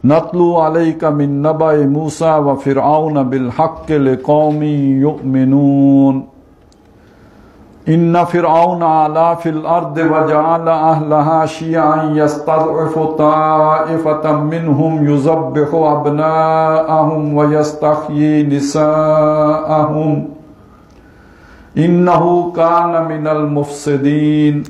نتلو علیک من نبأ موسیٰ و فرعون بالحق لقوم یؤمنون ان فرعون علا فی الارض وجعل اہلہا شیعا یستضعف طائفة منہم یذبح ابناءہم ویستحیی نساءہم انہ کان من المفسدین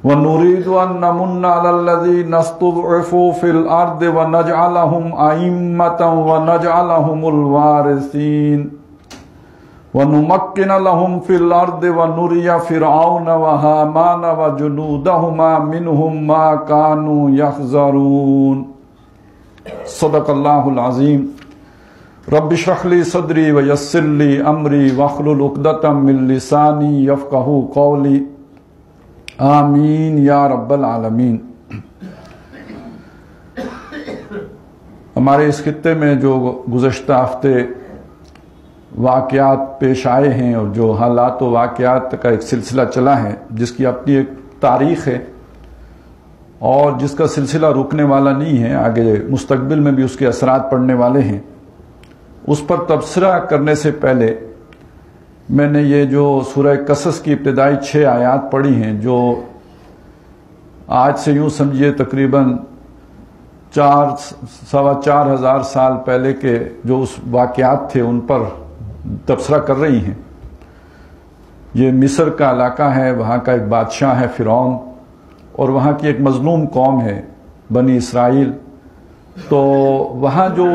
وَنُرِيدُ أَن نَّمُنَّ عَلَى الَّذِينَ اسْتُضْعِفُوا فِي الْأَرْضِ وَنَجْعَلَهُمْ أَئِمَّةً وَنَجْعَلَهُمُ الْوَارِثِينَ وَنُمَكِّنَ لَهُمْ فِي الْأَرْضِ وَنُرِيَ فِرْعَوْنَ وَهَامَانَ وَجُنُودَهُمَا مِنْهُمْ مَا كَانُوا يَحْذَرُونَ صدق اللہ العظیم رب اشرح لي صدری ويسر لي امری واحلل عقدۃ من لسانی یفقہوا قولی آمین یا رب العالمین۔ ہمارے اس خطے میں جو گزشتہ ہفتے واقعات پیش آئے ہیں اور جو حالات و واقعات کا ایک سلسلہ چلا ہے جس کی اپنی ایک تاریخ ہے اور جس کا سلسلہ رکنے والا نہیں ہے، آگے مستقبل میں بھی اس کے اثرات پڑنے والے ہیں، اس پر تبصرہ کرنے سے پہلے میں نے یہ جو سورہ قصص کی ابتدائی 6 آیات پڑھی ہیں جو آج سے یوں سمجھیے تقریباً 4,400 سال پہلے کے جو اس واقعات تھے ان پر تبصرہ کر رہی ہیں۔ یہ مصر کا علاقہ ہے، وہاں کا ایک بادشاہ ہے فرعون اور وہاں کی ایک مظلوم قوم ہے بنی اسرائیل۔ تو وہاں جو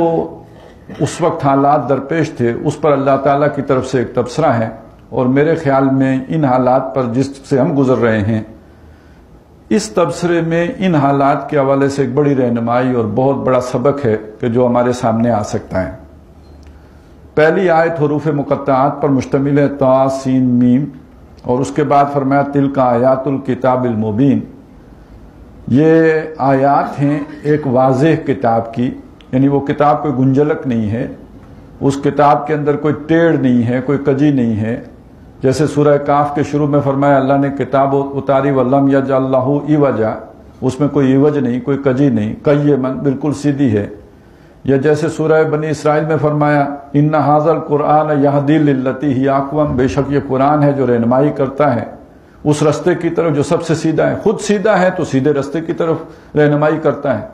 اس وقت حالات درپیش تھے اس پر اللہ تعالیٰ کی طرف سے ایک تبصرہ ہے، اور میرے خیال میں ان حالات پر جس سے ہم گزر رہے ہیں اس تبصرے میں ان حالات کے حوالے سے ایک بڑی رہنمائی اور بہت بڑا سبق ہے کہ جو ہمارے سامنے آ سکتا ہے۔ پہلی آیت حروف مقطعات پر مشتمل ہے، طا سین میم، اور اس کے بعد فرمایا تلک آیات الکتاب المبین۔ یہ آیات ہیں ایک واضح کتاب کی، یعنی وہ کتاب کوئی گنجلک نہیں ہے، اس کتاب کے اندر کوئی ٹیڑھ نہیں ہے، کوئی کجی نہیں ہے۔ جیسے سورہ کاف کے شروع میں فرمایا اللہ نے کتاب اتاری وَلَمْ يَجْعَل لَّهُ عِوَجًا، اس میں کوئی عوج نہیں، کوئی کجی نہیں، قیما بالکل سیدھی ہے۔ یا جیسے سورہ بنی اسرائیل میں فرمایا ان ھذا القرآن یہدی للتی ہی اقوم، بے شک یہ قرآن ہے جو رہنمائی کرتا ہے اس رستے کی طرف جو سب سے سیدھا ہے، خود سیدھا ہے تو سیدھے رستے کی طرف رہنمائی کرتا ہے۔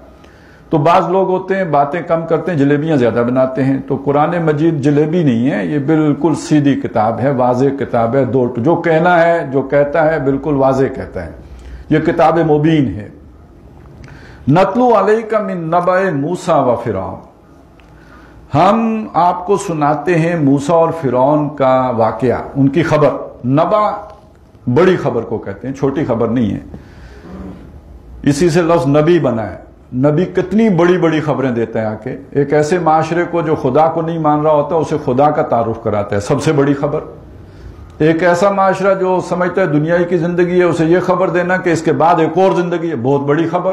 تو بعض لوگ ہوتے ہیں باتیں کم کرتے ہیں، جلیبیاں زیادہ بناتے ہیں، تو قرآن مجید جلیبی نہیں ہے، یہ بالکل سیدھی کتاب ہے، واضح کتاب ہے، جو کہنا ہے جو کہتا ہے بالکل واضح کہتا ہے، یہ کتاب مبین ہے۔ نتلو علیک من نبأ موسیٰ و فرعون، ہم آپ کو سناتے ہیں موسیٰ اور فرعون کا واقعہ، ان کی خبر۔ نبأ بڑی خبر کو کہتے ہیں، چھوٹی خبر نہیں ہے، اسی سے لفظ نبی بنا ہے۔ نبی کتنی بڑی بڑی خبریں دیتا ہے، آ کے ایک ایسے معاشرے کو جو خدا کو نہیں مان رہا ہوتا اسے خدا کا تعارف کراتا ہے، سب سے بڑی خبر۔ ایک ایسا معاشرہ جو سمجھتا ہے دنیائی کی زندگی ہے اسے یہ خبر دینا کہ اس کے بعد ایک اور زندگی ہے، بہت بڑی خبر۔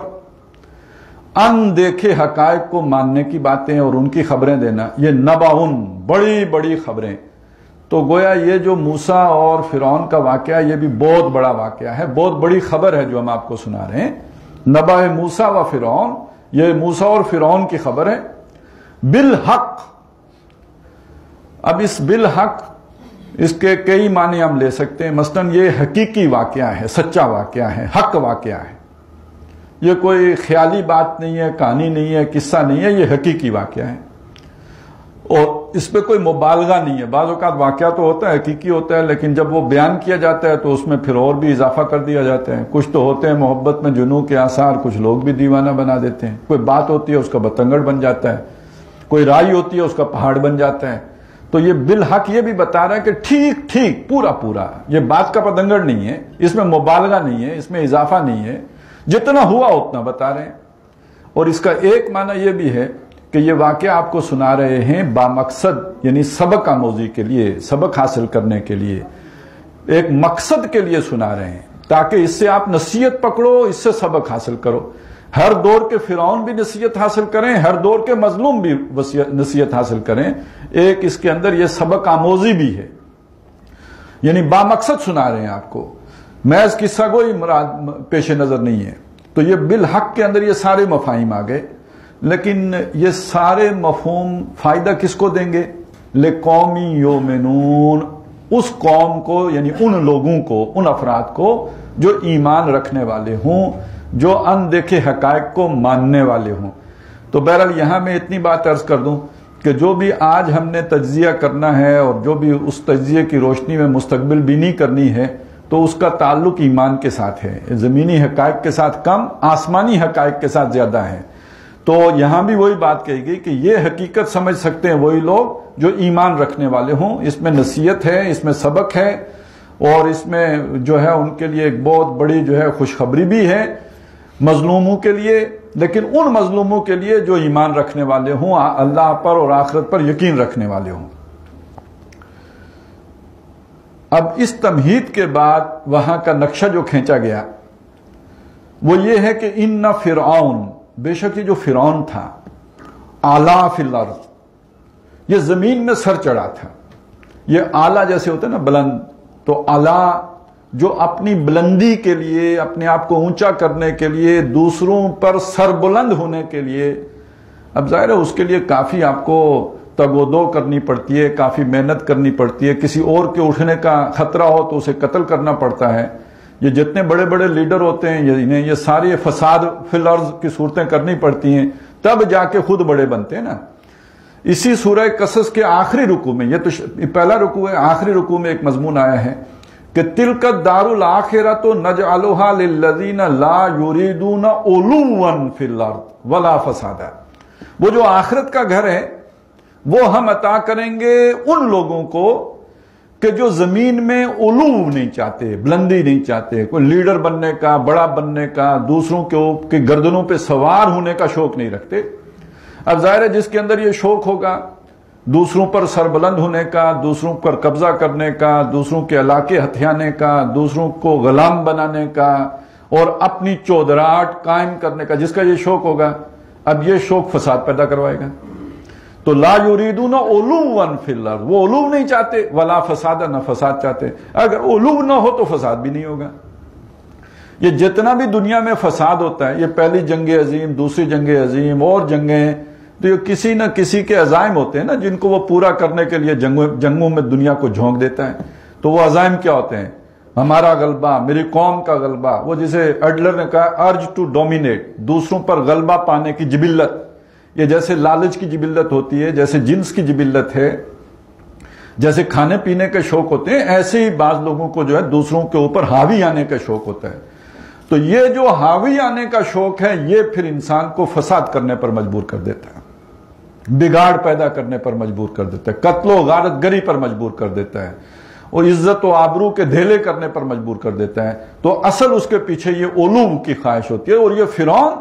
ان دیکھے حقائق کو ماننے کی باتیں اور ان کی خبریں دینا، یہ نبأن بڑی بڑی خبریں۔ تو گویا یہ جو موسیٰ اور فرعون کا واقعہ یہ بھی بہت بڑا واقعہ ہے، بہت بڑی خبر ہے جو ہم آپ کو سنا رہے ہیں۔ نبأ موسیٰ و فرعون، یہ موسیٰ اور فرعون کی خبر ہے بالحق۔ اب اس بالحق اس کے کئی معنی ہم لے سکتے ہیں، مثلاً یہ حقیقی واقعہ ہے، سچا واقعہ ہے، حق واقعہ ہے، یہ کوئی خیالی بات نہیں ہے، کہانی نہیں ہے، قصہ نہیں ہے، یہ حقیقی واقعہ ہے اور اس پہ کوئی مبالغہ نہیں ہے۔ بعض اوقات واقعہ تو ہوتا ہے حقیقی ہوتا ہے لیکن جب وہ بیان کیا جاتا ہے تو اس میں پھر اور بھی اضافہ کر دیا جاتا ہے۔ کچھ تو ہوتے ہیں محبت میں جنوں کے آثار، کچھ لوگ بھی دیوانہ بنا دیتے ہیں۔ کوئی بات ہوتی ہے اس کا بتنگڑ بن جاتا ہے، کوئی رائے ہوتی ہے اس کا پہاڑ بن جاتا ہے۔ تو یہ بالحق یہ بھی بتا رہا ہے کہ ٹھیک ٹھیک پورا پورا، یہ بات کا پتنگڑ نہیں ہے، اس میں مبالغہ نہیں ہے، اس میں اضافہ نہیں ہے، جتنا ہوا اتنا بتا رہے ہیں۔ اور اس کا ایک معنی یہ بھی ہے کہ یہ واقعہ آپ کو سنا رہے ہیں بامقصد، یعنی سبق آموزی کے لیے، سبق حاصل کرنے کے لیے، ایک مقصد کے لیے سنا رہے ہیں تاکہ اس سے آپ نصیحت پکڑو، اس سے سبق حاصل کرو۔ ہر دور کے فرعون بھی نصیحت حاصل کریں، ہر دور کے مظلوم بھی نصیحت حاصل کریں، ایک اس کے اندر یہ سبق آموزی بھی ہے، یعنی بامقصد سنا رہے ہیں آپ کو، محض قصہ گوئی مراد پیش نظر نہیں ہے۔ تو یہ بالحق کے اندر یہ سارے مفاہیم آ گئے۔ لیکن یہ سارے مفہوم فائدہ کس کو دیں گے؟ لِقَوْمٍ يُؤْمِنُونَ، اس قوم کو، یعنی ان لوگوں کو، ان افراد کو جو ایمان رکھنے والے ہوں، جو اندیکھے حقائق کو ماننے والے ہوں۔ تو بہرحال یہاں میں اتنی بات عرض کر دوں کہ جو بھی آج ہم نے تجزیہ کرنا ہے اور جو بھی اس تجزیے کی روشنی میں مستقبل بینی کرنی ہے تو اس کا تعلق ایمان کے ساتھ ہے، زمینی حقائق کے ساتھ کم، آسمانی حقائق کے ساتھ زیادہ ہے۔ تو یہاں بھی وہی بات کہی گئی کہ یہ حقیقت سمجھ سکتے ہیں وہی لوگ جو ایمان رکھنے والے ہوں۔ اس میں نصیحت ہے، اس میں سبق ہے، اور اس میں جو ہے ان کے لیے ایک بہت بڑی جو ہے خوشخبری بھی ہے مظلوموں کے لیے، لیکن ان مظلوموں کے لیے جو ایمان رکھنے والے ہوں، اللہ پر اور آخرت پر یقین رکھنے والے ہوں۔ اب اس تمہید کے بعد وہاں کا نقشہ جو کھینچا گیا وہ یہ ہے کہ ان فرعون، بے شک یہ جو فرعون تھا، اعلیٰ فی الارض، یہ زمین میں سر چڑھا تھا۔ یہ اعلیٰ جیسے ہوتا ہے نا بلند، تو اعلیٰ جو اپنی بلندی کے لیے، اپنے آپ کو اونچا کرنے کے لیے، دوسروں پر سر بلند ہونے کے لیے، اب ظاہر ہے اس کے لیے کافی آپ کو تگ و دو کرنی پڑتی ہے، کافی محنت کرنی پڑتی ہے، کسی اور کے اٹھنے کا خطرہ ہو تو اسے قتل کرنا پڑتا ہے۔ یہ جتنے بڑے بڑے لیڈر ہوتے ہیں انہیں یہ ساری فساد فی الارض کی صورتیں کرنی پڑتی ہیں، تب جا کے خود بڑے بنتے ہیں نا۔ اسی سورہ قصص کے آخری رکوع میں، یہ تو پہلا رکوع ہے، آخری رکوع میں ایک مضمون آیا ہے کہ تِلْكَ الدَّارُ الْآخِرَةُ نَجْعَلُهَا لِلَّذِينَ لَا يُرِيدُونَ عُلُوًّا فِي الْأَرْضِ وَلَا فَسَادًا، وہ جو آخرت کا گھر ہے وہ ہم عطا کریں گے ان لوگوں کو کہ جو زمین میں علو نہیں چاہتے، بلندی نہیں چاہتے، کوئی لیڈر بننے کا، بڑا بننے کا، دوسروں کے گردنوں پہ سوار ہونے کا شوق نہیں رکھتے۔ اب ظاہر ہے جس کے اندر یہ شوق ہوگا دوسروں پر سربلند ہونے کا، دوسروں پر قبضہ کرنے کا، دوسروں کے علاقے ہتھیانے کا، دوسروں کو غلام بنانے کا اور اپنی چودراہٹ قائم کرنے کا، جس کا یہ شوق ہوگا، اب یہ شوق فساد پیدا کروائے گا۔ تو لا یریدون علوا فی الارض، وہ علو نہیں چاہتے، ولا فساد، نہ فساد چاہتے۔ اگر علو نہ ہو تو فساد بھی نہیں ہوگا۔ یہ جتنا بھی دنیا میں فساد ہوتا ہے، یہ پہلی جنگ عظیم، دوسری جنگ عظیم اور جنگیں، تو یہ کسی نہ کسی کے عزائم ہوتے ہیں نا جن کو وہ پورا کرنے کے لیے جنگوں میں دنیا کو جھونک دیتا ہے۔ تو وہ عزائم کیا ہوتے ہیں؟ ہمارا غلبہ، میری قوم کا غلبہ، وہ جسے ایڈلر نے کہا ارج ٹو ڈومینیٹ، دوسروں پر غلبہ پانے کی جبلت۔ یہ جیسے لالچ کی جبلت ہوتی ہے، جیسے جنس کی جبلت ہے، جیسے کھانے پینے کے شوق ہوتے ہیں، ایسے ہی بعض لوگوں کو جو ہے دوسروں کے اوپر حاوی آنے کا شوق ہوتا ہے۔ تو یہ جو حاوی آنے کا شوق ہے یہ پھر انسان کو فساد کرنے پر مجبور کر دیتا ہے، بگاڑ پیدا کرنے پر مجبور کر دیتا ہے، قتل و غارت گری پر مجبور کر دیتا ہے، اور عزت و آبرو کے دھیلے کرنے پر مجبور کر دیتا ہے۔ تو اصل اس کے پیچھے یہ علو کی خواہش ہوتی ہے۔ اور یہ فرعون،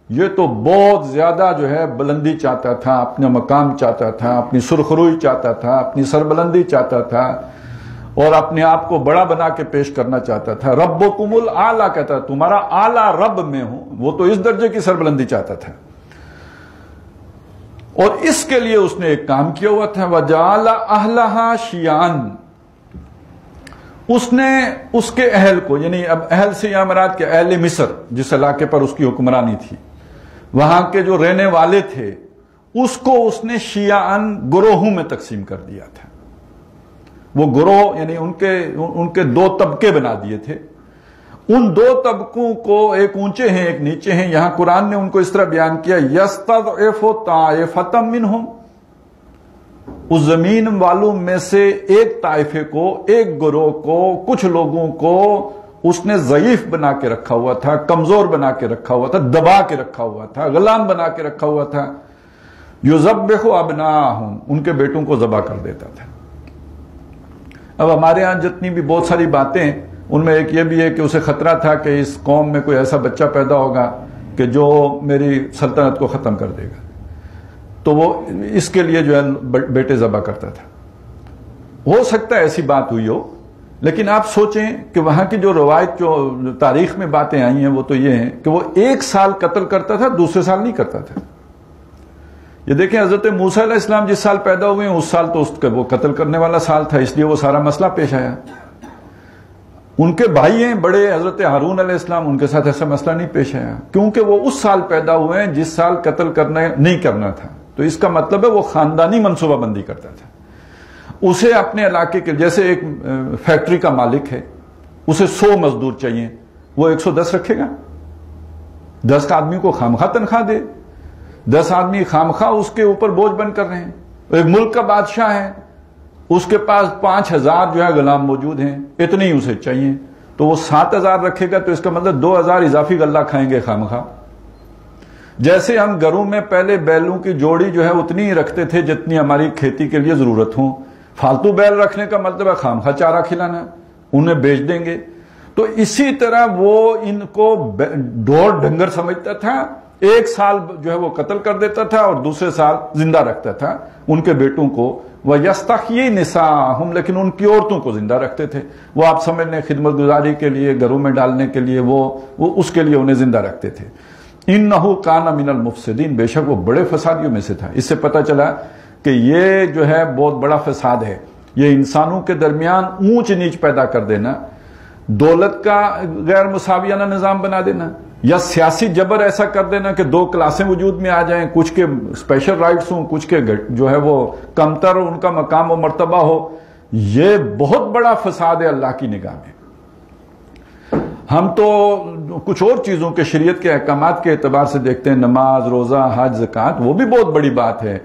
یہ تو بہت زیادہ جو ہے بلندی چاہتا تھا، اپنا مقام چاہتا تھا، اپنی سرخروئی چاہتا تھا، اپنی سربلندی چاہتا تھا، اور اپنے آپ کو بڑا بنا کے پیش کرنا چاہتا تھا۔ ربکم الاعلی کہتا ہے، تمہارا اعلیٰ رب میں ہوں، وہ تو اس درجے کی سربلندی چاہتا تھا۔ اور اس کے لیے اس نے ایک کام کیا ہوا تھا، وَجَعَلَ أَهْلَهَا شِيَعًا، اس نے اس کے اہل کو، یعنی اب اہل سے یا مراد کہ اہل مصر جس علاقے پر اس کی حکمرانی تھی، وہاں کے جو رہنے والے تھے اس کو اس نے شیعاً گروہوں میں تقسیم کر دیا تھا۔ وہ گروہ یعنی ان کے دو طبقے بنا دیے تھے۔ ان دو طبقوں کو، ایک اونچے ہیں ایک نیچے ہیں، یہاں قرآن نے ان کو اس طرح بیان کیا، یستضعف طائفۃ منہم، اس زمین والوں میں سے ایک طائفے کو، ایک گروہ کو، کچھ لوگوں کو اس نے ضعیف بنا کے رکھا ہوا تھا، کمزور بنا کے رکھا ہوا تھا، دبا کے رکھا ہوا تھا، غلام بنا کے رکھا ہوا تھا۔ یذبح ابناءہم، ان کے بیٹوں کو ذبح کر دیتا تھا۔ اب ہمارے ہاں جتنی بھی بہت ساری باتیں، ان میں ایک یہ بھی ہے کہ اسے خطرہ تھا کہ اس قوم میں کوئی ایسا بچہ پیدا ہوگا کہ جو میری سلطنت کو ختم کر دے گا، تو وہ اس کے لیے جو ہے بیٹے ذبح کرتا تھا۔ ہو سکتا ہے ایسی بات ہوئی ہو، لیکن آپ سوچیں کہ وہاں کی جو روایت، جو تاریخ میں باتیں آئی ہیں وہ تو یہ ہیں کہ وہ ایک سال قتل کرتا تھا، دوسرے سال نہیں کرتا تھا۔ یہ دیکھیں حضرت موسیٰ علیہ السلام جس سال پیدا ہوئے ہیں اس سال تو وہ قتل کرنے والا سال تھا، اس لیے وہ سارا مسئلہ پیش آیا۔ ان کے بھائی ہیں بڑے حضرت ہارون علیہ السلام، ان کے ساتھ ایسا مسئلہ نہیں پیش آیا، کیونکہ وہ اس سال پیدا ہوئے ہیں جس سال قتل کرنا نہیں کرنا تھا. تو اس کا مطلب ہے وہ خاندانی منصوبہ بندی کرتا تھا. اسے اپنے علاقے کے، جیسے ایک فیکٹری کا مالک ہے، اسے 100 مزدور چاہیے، وہ 110 رکھے گا؟ 10 آدمی کو خامخواہ تنخواہ دے، 10 آدمی خامخواہ اس کے اوپر بوجھ بن کر رہے ہیں. ایک ملک کا بادشاہ ہے، اس کے پاس 5000 جو ہے غلام موجود ہیں، اتنے ہی اسے چاہیے، تو وہ 7000 رکھے گا، تو اس کا مطلب 2000 اضافی غلہ کھائیں گے خامخواہ. جیسے ہم گھروں میں پہلے بیلوں کی جوڑی جو ہے اتنی ہی رکھتے تھے جتنی ہماری کھیتی کے لیے ضرورت ہو، فالتو بیل رکھنے کا مطلب ہے خامخواہ چارہ کھلانا، انہیں بیچ دیں گے. تو اسی طرح وہ ان کو ڈور ڈنگر سمجھتا تھا، ایک سال جو ہے وہ قتل کر دیتا تھا اور دوسرے سال زندہ رکھتا تھا ان کے بیٹوں کو. وَيَسْتَحْيِي نِسَاءَهُمْ، لیکن ان کی عورتوں کو زندہ رکھتے تھے. وہ آپ سمجھ لیں خدمت گزاری کے لیے، گھروں میں ڈالنے کے لیے، وہ اس کے لیے انہیں زندہ رکھتے تھے. إِنَّهُ كَانَ مِنَ الْمُفْسِدِينَ، بے شک وہ بڑے فسادیوں میں سے تھا. اس سے پتہ چلا کہ یہ جو ہے بہت بڑا فساد ہے، یہ انسانوں کے درمیان اونچ نیچ پیدا کر دینا، دولت کا غیر مساویانہ نظام بنا دینا، یا سیاسی جبر ایسا کر دینا کہ 2 کلاسیں وجود میں آ جائیں، کچھ کے اسپیشل رائٹس ہوں، کچھ کے جو ہے وہ کمتر ان کا مقام و مرتبہ ہو. یہ بہت بڑا فساد ہے اللہ کی نگاہ میں. ہم تو کچھ اور چیزوں کے شریعت کے احکامات کے اعتبار سے دیکھتے ہیں، نماز، روزہ، حج، زکوٰۃ، وہ بھی بہت بڑی بات ہے.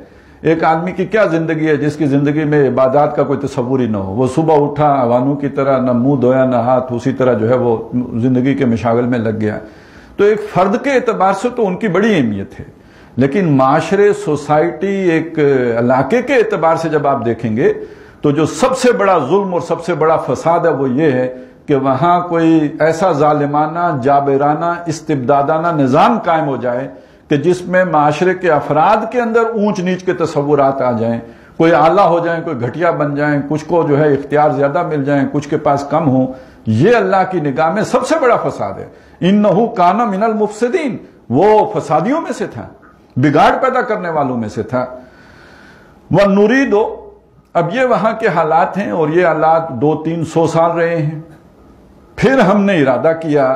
ایک آدمی کی کیا زندگی ہے جس کی زندگی میں عبادات کا کوئی تصور ہی نہ ہو؟ وہ صبح اٹھا حیوانوں کی طرح، نہ منہ دھویا نہ ہاتھ، اسی طرح جو ہے وہ زندگی کے مشاغل میں لگ گیا. تو ایک فرد کے اعتبار سے تو ان کی بڑی اہمیت ہے، لیکن معاشرے، سوسائٹی، ایک علاقے کے اعتبار سے جب آپ دیکھیں گے تو جو سب سے بڑا ظلم اور سب سے بڑا فساد ہے وہ یہ ہے کہ وہاں کوئی ایسا ظالمانہ، جابرانہ، استبدادانہ نظام قائم ہو جائے کہ جس میں معاشرے کے افراد کے اندر اونچ نیچ کے تصورات آ جائیں، کوئی اعلیٰ ہو جائیں، کوئی گھٹیا بن جائیں، کچھ کو جو ہے اختیار زیادہ مل جائیں، کچھ کے پاس کم ہوں. یہ اللہ کی نگاہ میں سب سے بڑا فساد ہے. انہو کان من المفسدین، وہ فسادیوں میں سے تھا، بگاڑ پیدا کرنے والوں میں سے تھا. وَنُرِيدُ، اب یہ وہاں کے حالات ہیں اور یہ حالات 200-300 سال رہے ہیں. پھر ہم نے ارادہ کیا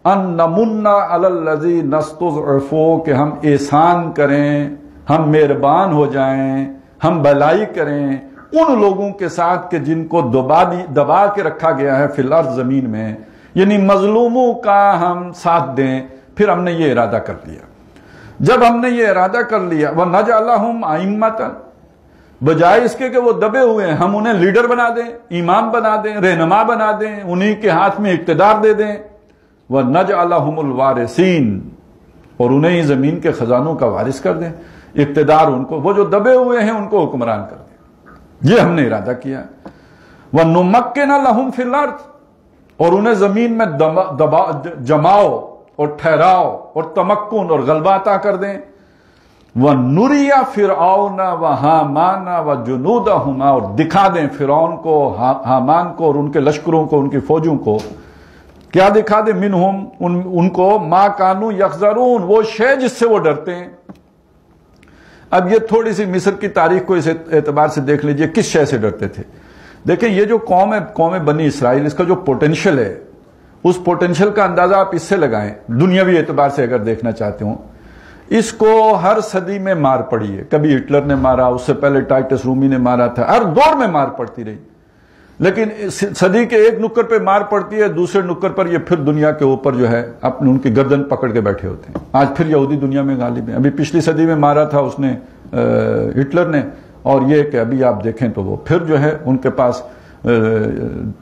ان نمنا علی الذین استضعفوا، کہ ہم احسان کریں، ہم مہربان ہو جائیں، ہم بھلائی کریں ان لوگوں کے ساتھ کہ جن کو دبا کے رکھا گیا ہے فی الارض، زمین میں، یعنی مظلوموں کا ہم ساتھ دیں. پھر ہم نے یہ ارادہ کر لیا. جب ہم نے یہ ارادہ کر لیا، وَنَجْعَلَهُمْ أَئِمَّةً، بجائے اس کے کہ وہ دبے ہوئے ہیں ہم انہیں لیڈر بنا دیں، امام بنا دیں، رہنما بنا دیں، انہی کے ہاتھ میں اقتدار دے دیں. وَنَجْعَلَهُمُ الْوَارِثِينَ، اور انہیں زمین کے خزانوں کا وارث کر دیں، اقتدار ان کو، وہ جو دبے ہوئے ہیں ان کو حکمران کر دیں. یہ ہم نے ارادہ کیا. وَنُمَكِّنَ لَهُمْ فِي الْأَرْضِ، اور انہیں زمین میں جماؤ اور ٹھہراؤ اور تمکن اور غلبہ عطا کر دیں. وَنُرِيَ فِرْعَوْنَ وَحَامَانَ وَجُنُودَهُمَا، اور دکھا دیں فرعون کو، حامان کو اور ان کے لشکروں کو، ان کی فوجوں کو. کیا دکھا دیں؟ منہم، ان کو، ما کانو یخزرون، وہ شے جس سے وہ ڈرتے ہیں. اب یہ تھوڑی سی مصر کی تاریخ کو اس اعتبار سے دیکھ لیجئے کس شے سے ڈرتے تھے. دیکھیں یہ جو قوم ہے، قوم بنی اسرائیل، اس کا جو پوٹنشل ہے، اس پوٹنشل کا اندازہ آپ اس سے لگائیں دنیاوی اعتبار سے اگر دیکھنا چاہتے ہوں. اس کو ہر صدی میں مار پڑی ہے. کبھی ہٹلر نے مارا، اس سے پہلے ٹائٹس رومی نے مارا تھا، ہر دور میں مار پڑتی رہی. لیکن صدی کے ایک نکر پہ مار پڑتی ہے، دوسرے نکر پر یہ پھر دنیا کے اوپر جو ہے اپنے ان کی گردن پکڑ کے بیٹھے ہوتے ہیں. آج پھر یہودی دنیا میں غالب ہیں. ابھی پچھلی صدی میں مارا تھا اس نے، ہٹلر نے، اور یہ کہ ابھی آپ دیکھیں تو وہ پھر جو ہے ان کے پاس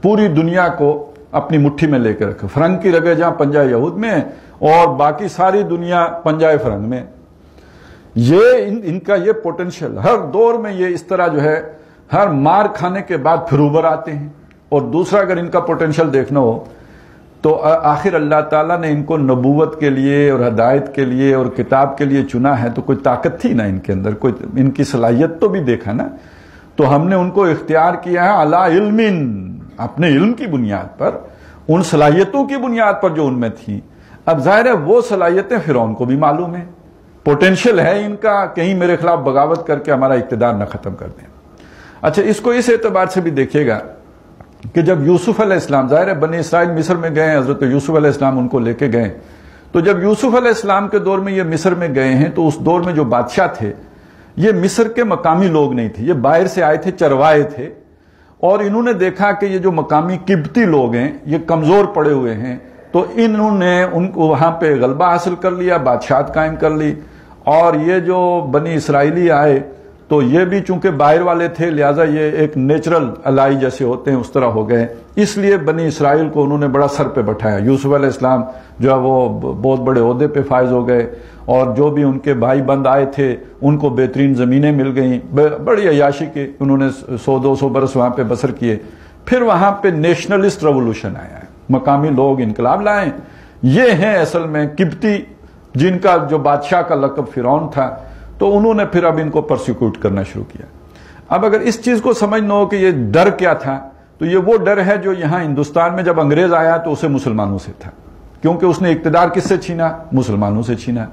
پوری دنیا کو اپنی مٹھی میں لے کے رکھے. فرنگ کی رگیں جہاں پنجہ یہود میں، اور باقی ساری دنیا پنجہ فرنگ میں. یہ ان کا یہ پوٹنشل ہر دور میں یہ اس طرح جو ہے ہر مار کھانے کے بعد پھر ابھر آتے ہیں. اور دوسرا اگر ان کا پوٹنشل دیکھنا ہو تو آخر اللہ تعالیٰ نے ان کو نبوت کے لیے اور ہدایت کے لیے اور کتاب کے لیے چنا ہے، تو کوئی طاقت تھی نا ان کے اندر، کوئی ان کی صلاحیت تو بھی دیکھا نا. تو ہم نے ان کو اختیار کیا ہے علی علم، اپنے علم کی بنیاد پر، ان صلاحیتوں کی بنیاد پر جو ان میں تھی. اب ظاہر ہے وہ صلاحیتیں فرعون کو بھی معلوم ہیں، پوٹنشل ہے ان کا، کہیں میرے خلاف بغاوت کر کے ہمارا اقتدار نہ ختم کر دیں. اچھا، اس کو اس اعتبار سے بھی دیکھیے گا کہ جب یوسف علیہ السلام، ظاہر ہے بنی اسرائیل مصر میں گئے، حضرت یوسف علیہ السلام ان کو لے کے گئے، تو جب یوسف علیہ السلام کے دور میں یہ مصر میں گئے ہیں تو اس دور میں جو بادشاہ تھے یہ مصر کے مقامی لوگ نہیں تھے، یہ باہر سے آئے تھے، چروائے تھے، اور انہوں نے دیکھا کہ یہ جو مقامی قبطی لوگ ہیں یہ کمزور پڑے ہوئے ہیں، تو انہوں نے ان کو وہاں پہ غلبہ حاصل کر لیا، بادشاہت قائم کر لی، اور یہ جو بنی اسرائیلی آئے تو یہ بھی چونکہ باہر والے تھے لہٰذا یہ ایک نیچرل الائی جیسے ہوتے ہیں اس طرح ہو گئے، اس لیے بنی اسرائیل کو انہوں نے بڑا سر پہ بٹھایا۔ یوسف علیہ السلام جو ہے وہ بہت بڑے عہدے پہ فائز ہو گئے، اور جو بھی ان کے بھائی بند آئے تھے ان کو بہترین زمینیں مل گئیں، بڑی عیاشی کی انہوں نے 100-200 برس وہاں پہ بسر کیے۔ پھر وہاں پہ نیشنلسٹ ریولوشن آیا ہے، مقامی لوگ انقلاب لائیں، یہ ہیں اصل میں قبطی جن کا جو بادشاہ کا لقب فرعون تھا، تو انہوں نے پھر اب ان کو پرسیکیوٹ کرنا شروع کیا۔ اب اگر اس چیز کو سمجھنا ہو کہ یہ ڈر کیا تھا، تو یہ وہ ڈر ہے جو یہاں ہندوستان میں جب انگریز آیا تو اسے مسلمانوں سے تھا، کیونکہ اس نے اقتدار کس سے چھینا؟ مسلمانوں سے چھینا،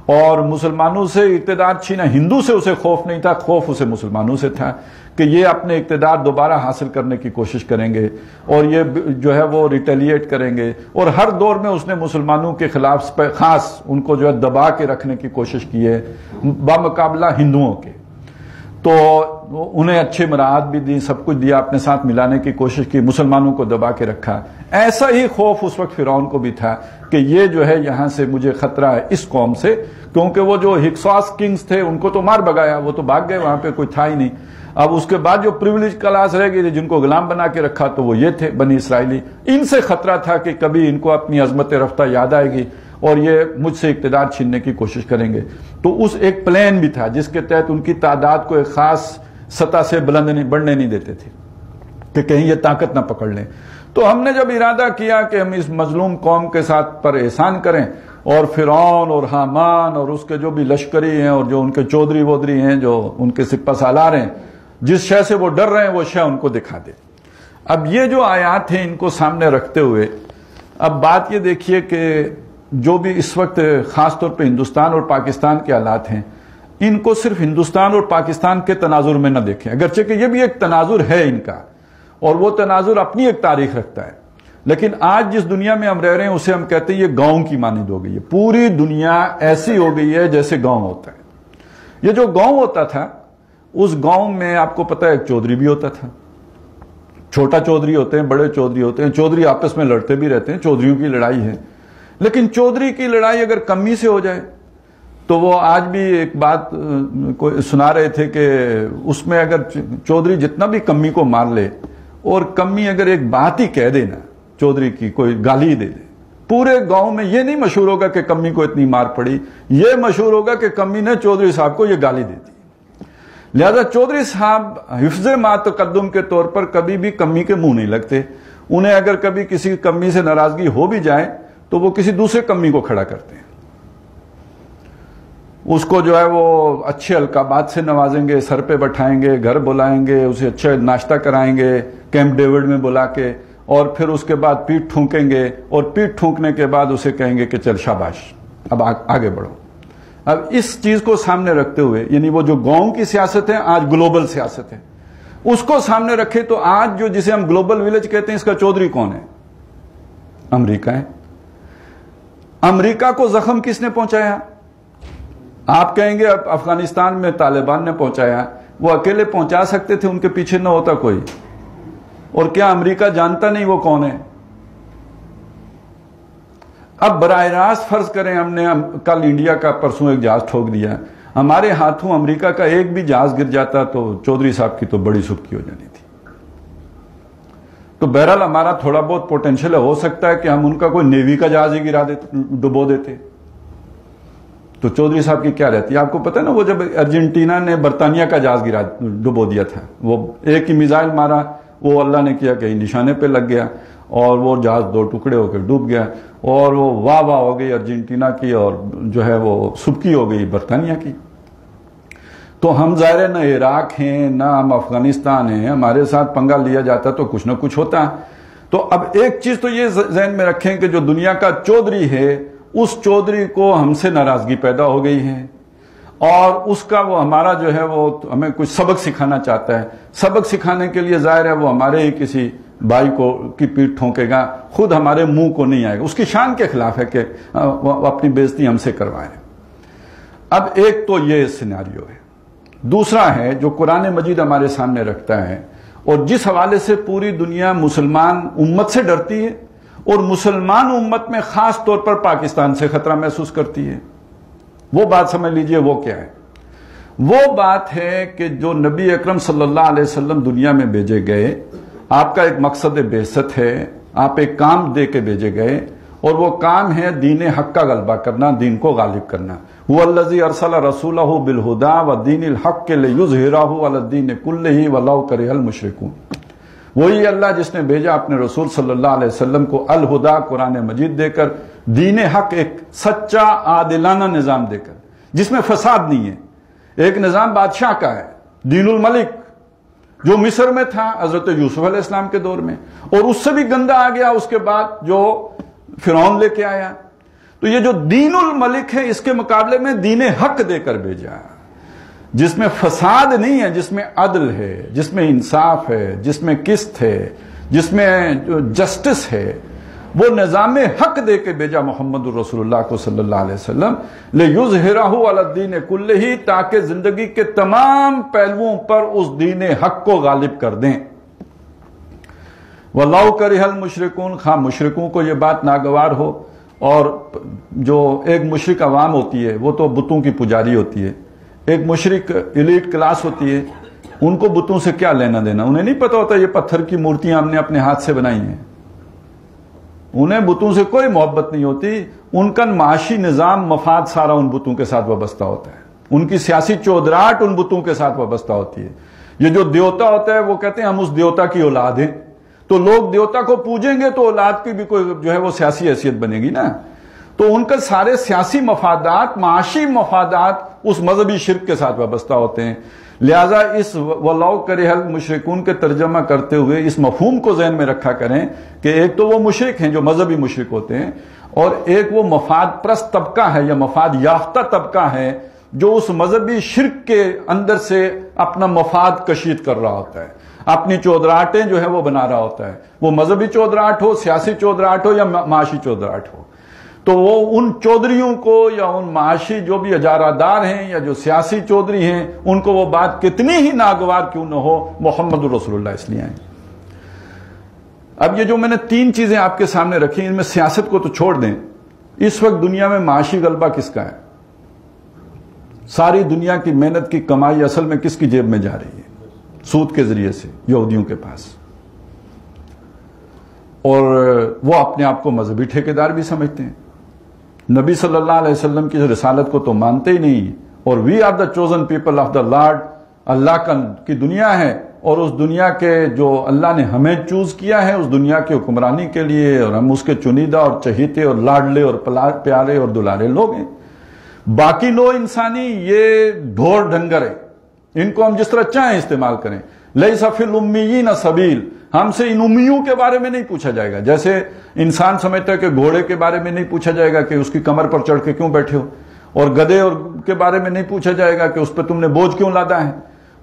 اور مسلمانوں سے اقتدار چھینا، ہندو سے اسے خوف نہیں تھا، خوف اسے مسلمانوں سے تھا کہ یہ اپنے اقتدار دوبارہ حاصل کرنے کی کوشش کریں گے اور یہ جو ہے وہ ریٹیلیٹ کریں گے، اور ہر دور میں اس نے مسلمانوں کے خلاف خاص ان کو جو ہے دبا کے رکھنے کی کوشش کی ہے بمقابلہ ہندوؤں کے، تو انہیں اچھے مراعات بھی دی، سب کچھ دیا، اپنے ساتھ ملانے کی کوشش کی، مسلمانوں کو دبا کے رکھا۔ ایسا ہی خوف اس وقت فرعون کو بھی تھا کہ یہ جو ہے یہاں سے مجھے خطرہ ہے اس قوم سے، کیونکہ وہ جو ہکساس کنگز تھے ان کو تو مار بگایا، وہ تو بھاگ گئے، وہاں پہ کوئی تھا ہی نہیں۔ اب اس کے بعد جو پریویلیج کلاس رہ گئی جن کو غلام بنا کے رکھا تو وہ یہ تھے بنی اسرائیلی، ان سے خطرہ تھا کہ کبھی ان کو اپنی عظمت رفتہ یاد آئے گی اور یہ مجھ سے اقتدار چھیننے کی کوشش کریں گے۔ تو اس ایک پلان بھی تھا جس کے تحت ان کی تعداد کو ایک خاص سطح سے بڑھنے نہیں دیتے تھے کہ کہیں یہ طاقت نہ پکڑ لیں۔ تو ہم نے جب ارادہ کیا کہ ہم اس مظلوم قوم کے ساتھ پر احسان کریں، اور فرعون اور حامان اور اس کے جو بھی لشکری ہیں اور جو ان کے چودھری وودری ہیں جو ان کے سپہ سالار ہیں، جس شے سے وہ ڈر رہے ہیں وہ شے ان کو دکھا دے۔ اب یہ جو آیات ہیں ان کو سامنے رکھتے ہوئے اب بات یہ دیکھیے کہ جو بھی اس وقت خاص طور پہ ہندوستان اور پاکستان کے حالات ہیں، ان کو صرف ہندوستان اور پاکستان کے تناظر میں نہ دیکھیں، اگرچہ کہ یہ بھی ایک تناظر ہے ان کا، اور وہ تناظر اپنی ایک تاریخ رکھتا ہے، لیکن آج جس دنیا میں ہم رہ رہے ہیں اسے ہم کہتے ہیں یہ گاؤں کی مانند ہو گئی ہے۔ پوری دنیا ایسی ہو گئی ہے جیسے گاؤں ہوتا ہے۔ یہ جو گاؤں ہوتا تھا، اس گاؤں میں آپ کو پتہ ہے ایک چودھری بھی ہوتا تھا، چھوٹا چودھری ہوتے ہیں، بڑے چودھری ہوتے ہیں، چودھری آپس میں لڑتے بھی رہتے ہیں، چودھریوں کی لڑائی ہے، لیکن چودھری کی لڑائی اگر کمی سے ہو جائے تو وہ آج بھی ایک بات سنا رہے تھے کہ اس میں اگر چودھری جتنا بھی کمی کو مار لے اور کمی اگر ایک بات ہی کہہ دے نا، چودھری کی کوئی گالی دے دے، پورے گاؤں میں یہ نہیں مشہور ہوگا کہ کمی کو اتنی مار پڑی، یہ مشہور ہوگا کہ کمی نے چودھری صاحب کو یہ گالی دے دی۔ لہذا چودھری صاحب حفظ ما تقدم کے طور پر کبھی بھی کمی کے منہ نہیں لگتے، انہیں اگر کبھی کسی کمی سے ناراضگی ہو بھی جائے تو وہ کسی دوسرے کمی کو کھڑا کرتے ہیں، اس کو جو ہے وہ اچھے القابات سے نوازیں گے، سر پہ بٹھائیں گے، گھر بلائیں گے، اسے اچھا ناشتہ کرائیں گے کیمپ ڈیوڈ میں بلا کے، اور پھر اس کے بعد پیٹھ ٹھونکیں گے، اور پیٹھ ٹھونکنے کے بعد اسے کہیں گے کہ چل شاباش اب آگے بڑھو۔ اب اس چیز کو سامنے رکھتے ہوئے، یعنی وہ جو گاؤں کی سیاست ہے آج گلوبل سیاست ہے، اس کو سامنے رکھے تو آج جو جسے ہم گلوبل ولیج کہتے ہیں اس کا چودھری کون ہے؟ امریکہ ہے۔ امریکہ کو زخم کس نے پہنچایا؟ آپ کہیں گے اب افغانستان میں طالبان نے پہنچایا، وہ اکیلے پہنچا سکتے تھے، ان کے پیچھے نہ ہوتا کوئی، اور کیا امریکہ جانتا نہیں وہ کون ہے؟ اب براہ راست فرض کریں ہم نے کل انڈیا کا پرسوں ایک جہاز ٹھوک دیا، ہمارے ہاتھوں امریکہ کا ایک بھی جہاز گر جاتا تو چودھری صاحب کی تو بڑی سبکی ہو جانی تھی۔ تو بہرحال ہمارا تھوڑا بہت پوٹینشیل ہو سکتا ہے کہ ہم ان کا کوئی نیوی کا جہاز ہی گرا دیتے، ڈبو دیتے، تو چودھری صاحب کی کیا رہتی ہے؟ آپ کو پتہ ہے نا وہ جب ارجنٹینا نے برطانیہ کا جہاز ڈبو دیا تھا، وہ ایک ہی میزائل مارا، وہ اللہ نے کیا کہ نشانے پہ لگ گیا اور وہ جہاز دو ٹکڑے ہو کے ڈوب گیا، اور وہ واہ واہ ہو گئی ارجنٹینا کی، اور جو ہے وہ سبکی ہو گئی برطانیہ کی۔ تو ہم ظاہر نہ عراق ہیں نہ ہم افغانستان ہیں، ہمارے ساتھ پنگا لیا جاتا تو کچھ نہ کچھ ہوتا۔ تو اب ایک چیز تو یہ ذہن میں رکھیں کہ جو دنیا کا چودھری ہے اس چودھری کو ہم سے ناراضگی پیدا ہو گئی ہے، اور اس کا وہ ہمارا جو ہے وہ ہمیں کچھ سبق سکھانا چاہتا ہے۔ سبق سکھانے کے لیے ظاہر ہے وہ ہمارے ہی کسی بھائی کی پیٹھ ٹھونکے گا، خود ہمارے منہ کو نہیں آئے گا۔ اس کی شان کے خلاف ہے کہ وہ اپنی بےزتی ہم سے کروائے۔ اب ایک تو یہ سیناریو ہے، دوسرا ہے جو قرآن مجید ہمارے سامنے رکھتا ہے اور جس حوالے سے پوری دنیا مسلمان امت سے ڈرتی ہے اور مسلمان امت میں خاص طور پر پاکستان سے خطرہ محسوس کرتی ہے، وہ بات سمجھ لیجئے وہ کیا ہے۔ وہ بات ہے کہ جو نبی اکرم صلی اللہ علیہ وسلم دنیا میں بھیجے گئے، آپ کا ایک مقصد بعثت ہے، آپ ایک کام دے کے بھیجے گئے اور وہ کام ہے دین حق کا غلبہ کرنا، دین کو غالب کرنا۔ هو الذی ارسل رسولہ بالہدی ودین الحق لیظہرہ علی الدین کلہ ولو کرہ المشرکون۔ وہی اللہ جس نے بھیجا اپنے رسول صلی اللہ علیہ وسلم کو الہدا قرآن مجید دے کر، دین حق ایک سچا عادلانہ نظام دے کر جس میں فساد نہیں ہے۔ ایک نظام بادشاہ کا ہے، دین الملک، جو مصر میں تھا حضرت یوسف علیہ السلام کے دور میں، اور اس سے بھی گندہ آ گیا اس کے بعد جو فرعون لے کے آیا۔ تو یہ جو دین الملک ہے اس کے مقابلے میں دین حق دے کر بھیجا، جس میں فساد نہیں ہے، جس میں عدل ہے، جس میں انصاف ہے، جس میں قسط ہے، جس میں جسٹس ہے، وہ نظام حق دے کے بھیجا محمد الرسول اللہ کو صلی اللہ علیہ وسلم، لیظہرہ علی الدین کلہ، تاکہ زندگی کے تمام پہلوؤں پر اس دین حق کو غالب کر دیں۔ وَلَوْ كَرِهَ الْمُشْرِكُونَ، خواہ مشرکوں کو یہ بات ناگوار ہو، اور جو ایک مشرک عوام ہوتی ہے وہ تو بتوں کی پجاری ہوتی ہے، ایک مشرک ایلیٹ کلاس ہوتی ہے، ان کو بتوں سے کیا لینا دینا، انہیں نہیں پتا ہوتا یہ پتھر کی مورتیاں ہم نے اپنے ہاتھ سے بنائی ہیں، انہیں بتوں سے کوئی محبت نہیں ہوتی، ان کا معاشی نظام مفاد سارا ان بتوں کے ساتھ وابستہ ہوتا ہے، ان کی سیاسی چودراہٹ ان بتوں کے ساتھ وابستہ ہوتی ہے۔ یہ جو دیوتا ہوتا ہے وہ کہتے ہیں ہم اس دیوتا کی اولاد ہیں، تو لوگ دیوتا کو پوجیں گے تو اولاد کی بھی کوئی جو ہے وہ سیاسی حیثیت بنے گی نا، تو ان کا سارے سیاسی مفادات، معاشی مفادات اس مذہبی شرک کے ساتھ وابستہ ہوتے ہیں۔ لہٰذا اس وَلَوْ كَرِهَ الْمُشْرِكُونَ کے ترجمہ کرتے ہوئے اس مفہوم کو ذہن میں رکھا کریں کہ ایک تو وہ مشرک ہیں جو مذہبی مشرک ہوتے ہیں، اور ایک وہ مفاد پرست طبقہ ہے یا مفاد یافتہ طبقہ ہے جو اس مذہبی شرک کے اندر سے اپنا مفاد کشید کر رہا ہوتا ہے، اپنی چودراہٹیں جو ہے وہ بنا رہا ہوتا ہے، وہ مذہبی چودراہٹ ہو، سیاسی چودراہٹ ہو یا معاشی چودراہٹ ہو۔ تو وہ ان چودھریوں کو یا ان معاشی جو بھی اجارہ دار ہیں یا جو سیاسی چودھری ہیں، ان کو وہ بات کتنی ہی ناگوار کیوں نہ ہو، محمد رسول اللہ اس لیے آئیں۔ اب یہ جو میں نے تین چیزیں آپ کے سامنے رکھی، ان میں سیاست کو تو چھوڑ دیں، اس وقت دنیا میں معاشی غلبہ کس کا ہے؟ ساری دنیا کی محنت کی کمائی اصل میں کس کی جیب میں جا رہی ہے؟ سود کے ذریعے سے، یہودیوں کے پاس، اور وہ اپنے آپ کو مذہبی ٹھیکیدار بھی سمجھتے ہیں، نبی صلی اللہ علیہ وسلم کی رسالت کو تو مانتے ہی نہیں، اور we are the chosen people of the lord, اللہ کی دنیا ہے، اور اس دنیا کے جو اللہ نے ہمیں چوز کیا ہے اس دنیا کی حکمرانی کے لیے، اور ہم اس کے چنیدہ اور چہیتے اور لاڈلے اور پیارے اور دلارے لوگ ہیں۔ باقی نو انسانی یہ ڈھور ڈھنگر ہے، ان کو ہم جس طرح چاہیں استعمال کریں۔ لیس فی الامیین سبیل، ہم سے ان امیوں کے بارے میں نہیں پوچھا جائے گا، جیسے انسان سمجھتا ہے کہ گھوڑے کے بارے میں نہیں پوچھا جائے گا کہ اس کی کمر پر چڑھ کے کیوں بیٹھے ہو، اور گدھے کے بارے میں نہیں پوچھا جائے گا کہ اس پہ تم نے بوجھ کیوں لادا ہے۔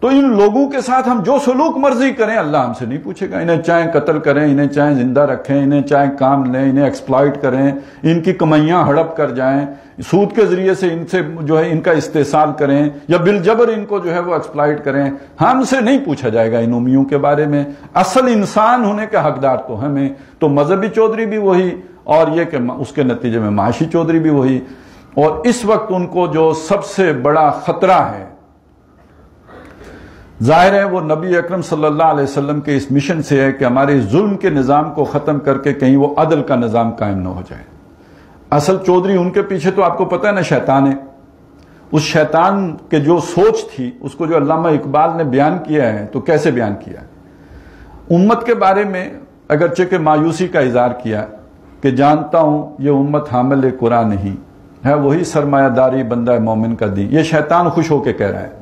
تو ان لوگوں کے ساتھ ہم جو سلوک مرضی کریں اللہ ہم سے نہیں پوچھے گا، انہیں چاہیں قتل کریں، انہیں چاہیں زندہ رکھیں، انہیں چاہیں کام لیں، انہیں ایکسپلائٹ کریں، ان کی کمائیاں ہڑپ کر جائیں، سود کے ذریعے سے ان سے جو ہے ان کا استحصال کریں یا بالجبر ان کو جو ہے وہ ایکسپلائٹ کریں، ہم سے نہیں پوچھا جائے گا ان امیوں کے بارے میں۔ اصل انسان ہونے کے حقدار تو ہمیں، تو مذہبی چودھری بھی وہی، اور یہ کہ اس کے نتیجے میں معاشی چودھری بھی وہی۔ اور اس وقت ان کو جو سب سے بڑا خطرہ ہے، ظاہر ہے وہ نبی اکرم صلی اللہ علیہ وسلم کے اس مشن سے ہے کہ ہمارے ظلم کے نظام کو ختم کر کے کہیں وہ عدل کا نظام قائم نہ ہو جائے۔ اصل چودھری ان کے پیچھے تو آپ کو پتہ ہے نا شیطان ہے، اس شیطان کے جو سوچ تھی اس کو جو علامہ اقبال نے بیان کیا ہے تو کیسے بیان کیا؟ امت کے بارے میں اگرچہ کہ مایوسی کا اظہار کیا کہ جانتا ہوں یہ امت حامل قرآن نہیں ہے، وہی سرمایہ داری بندہ مومن کا دی، یہ شیطان خوش ہو کے کہہ رہا ہے۔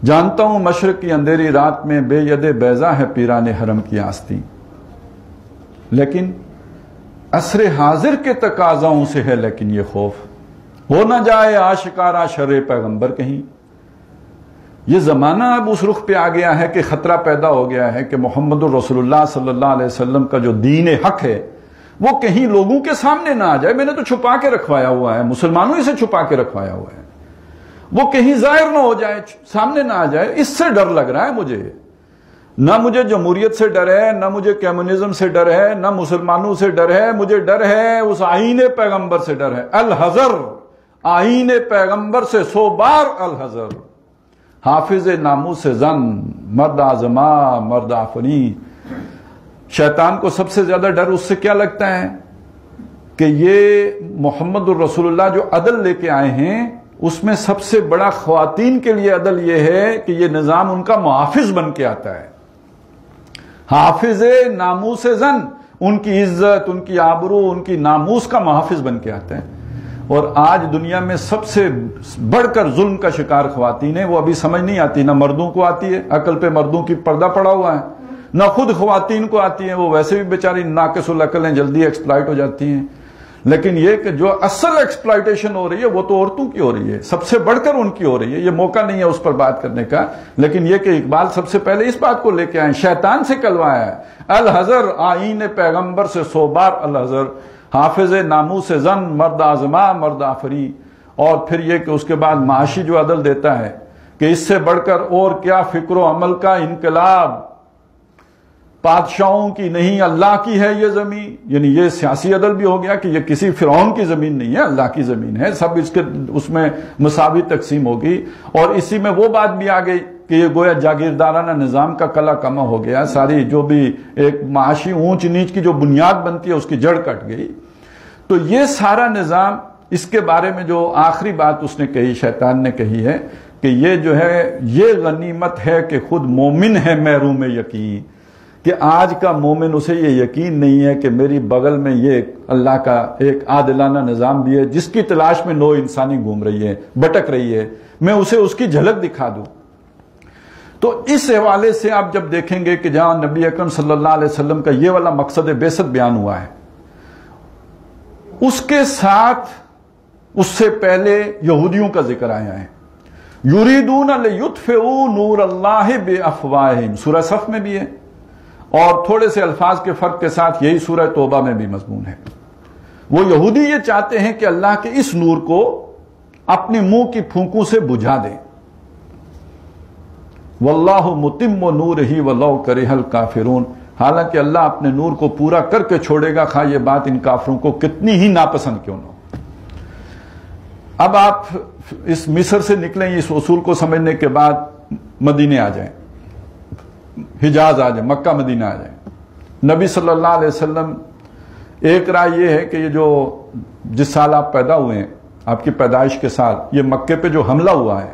جانتا ہوں مشرق کی اندھیری رات میں بے ید بیضا ہے پیران حرم کی آستی، لیکن عصر حاضر کے تقاضاؤں سے ہے لیکن یہ خوف، ہو نہ جائے آشکارا شر پیغمبر کہیں، یہ زمانہ اب اس رخ پہ آ گیا ہے کہ خطرہ پیدا ہو گیا ہے کہ محمد الرسول اللہ صلی اللہ علیہ وسلم کا جو دین حق ہے وہ کہیں لوگوں کے سامنے نہ آ جائے. میں نے تو چھپا کے رکھوایا ہوا ہے، مسلمانوں ہی سے چھپا کے رکھوایا ہوا ہے، وہ کہیں ظاہر نہ ہو جائے، سامنے نہ آ جائے. اس سے ڈر لگ رہا ہے مجھے. نہ مجھے جمہوریت سے ڈر ہے، نہ مجھے کمیونزم سے ڈر ہے، نہ مسلمانوں سے ڈر ہے. مجھے ڈر ہے اس آئین پیغمبر سے ڈر ہے. الحذر، آئین پیغمبر سے 100 بار الحذر. حافظ ناموس زن، مرد آزما مرد آفری. شیطان کو سب سے زیادہ ڈر اس سے کیا لگتا ہے کہ یہ محمد الرسول اللہ جو عدل لے کے آئے ہیں اس میں سب سے بڑا خواتین کے لیے عدل یہ ہے کہ یہ نظام ان کا محافظ بن کے آتا ہے. حافظ ناموس زن، ان کی عزت، ان کی آبرو، ان کی ناموس کا محافظ بن کے آتا ہے. اور آج دنیا میں سب سے بڑھ کر ظلم کا شکار خواتین ہیں. وہ ابھی سمجھ نہیں آتی، نہ مردوں کو آتی ہے، عقل پہ مردوں کی پردہ پڑا ہوا ہے، نہ خود خواتین کو آتی ہیں. وہ ویسے بھی بیچاری ناقص العقل ہیں، جلدی ایکسپلائٹ ہو جاتی ہیں. لیکن یہ کہ جو اصل ایکسپلائٹیشن ہو رہی ہے وہ تو عورتوں کی ہو رہی ہے، سب سے بڑھ کر ان کی ہو رہی ہے. یہ موقع نہیں ہے اس پر بات کرنے کا، لیکن یہ کہ اقبال سب سے پہلے اس بات کو لے کے آئے، شیطان سے کلوایا ہے. الحذر، آئین پیغمبر سے 100 بار الحذر. حافظ ناموس زن، مرد آزما مرد آفری. اور پھر یہ کہ اس کے بعد معاشی جو عدل دیتا ہے کہ اس سے بڑھ کر اور کیا فکر و عمل کا انقلاب، بادشاہوں کی نہیں اللہ کی ہے یہ زمین. یعنی یہ سیاسی عدل بھی ہو گیا کہ یہ کسی فرعون کی زمین نہیں ہے، اللہ کی زمین ہے. سب اس میں مساوی تقسیم ہوگی. اور اسی میں وہ بات بھی آ گئی کہ یہ گویا جاگیردارانہ نظام کا کلا کما ہو گیا. ساری جو بھی ایک معاشی اونچ نیچ کی جو بنیاد بنتی ہے اس کی جڑ کٹ گئی. تو یہ سارا نظام، اس کے بارے میں جو آخری بات اس نے کہی، شیطان نے کہی ہے کہ یہ جو ہے یہ غنیمت ہے کہ خود مومن ہے محروم یقین. کہ آج کا مومن اسے یہ یقین نہیں ہے کہ میری بغل میں یہ اللہ کا ایک عادلانہ نظام بھی ہے جس کی تلاش میں نو انسانی گھوم رہی ہے، بھٹک رہی ہے، میں اسے اس کی جھلک دکھا دوں. تو اس حوالے سے آپ جب دیکھیں گے کہ جہاں نبی اکرم صلی اللہ علیہ وسلم کا یہ والا مقصد بعثت بیان ہوا ہے، اس کے ساتھ اس سے پہلے یہودیوں کا ذکر آیا ہے. یریدون لیطفئوا نور اللہ بافواہہم، سورہ صف میں بھی ہے، اور تھوڑے سے الفاظ کے فرق کے ساتھ یہی سورہ توبہ میں بھی مضمون ہے. وہ یہودی یہ چاہتے ہیں کہ اللہ کے اس نور کو اپنے منہ کی پھونکوں سے بجھا دیں. واللہ متم نورہ ولو کرہ الکافرون، حالانکہ اللہ اپنے نور کو پورا کر کے چھوڑے گا، خواہ یہ بات ان کافروں کو کتنی ہی ناپسند کیوں نہ ہو. اب آپ اس مصر سے نکلیں، اس اصول کو سمجھنے کے بعد مدینے آ جائیں، حجاز آ جائیں، مکہ مدینہ آ جائیں. نبی صلی اللہ علیہ وسلم، ایک رائے یہ ہے کہ یہ جو جس سال آپ پیدا ہوئے ہیں، آپ کی پیدائش کے سال، یہ مکے پہ جو حملہ ہوا ہے،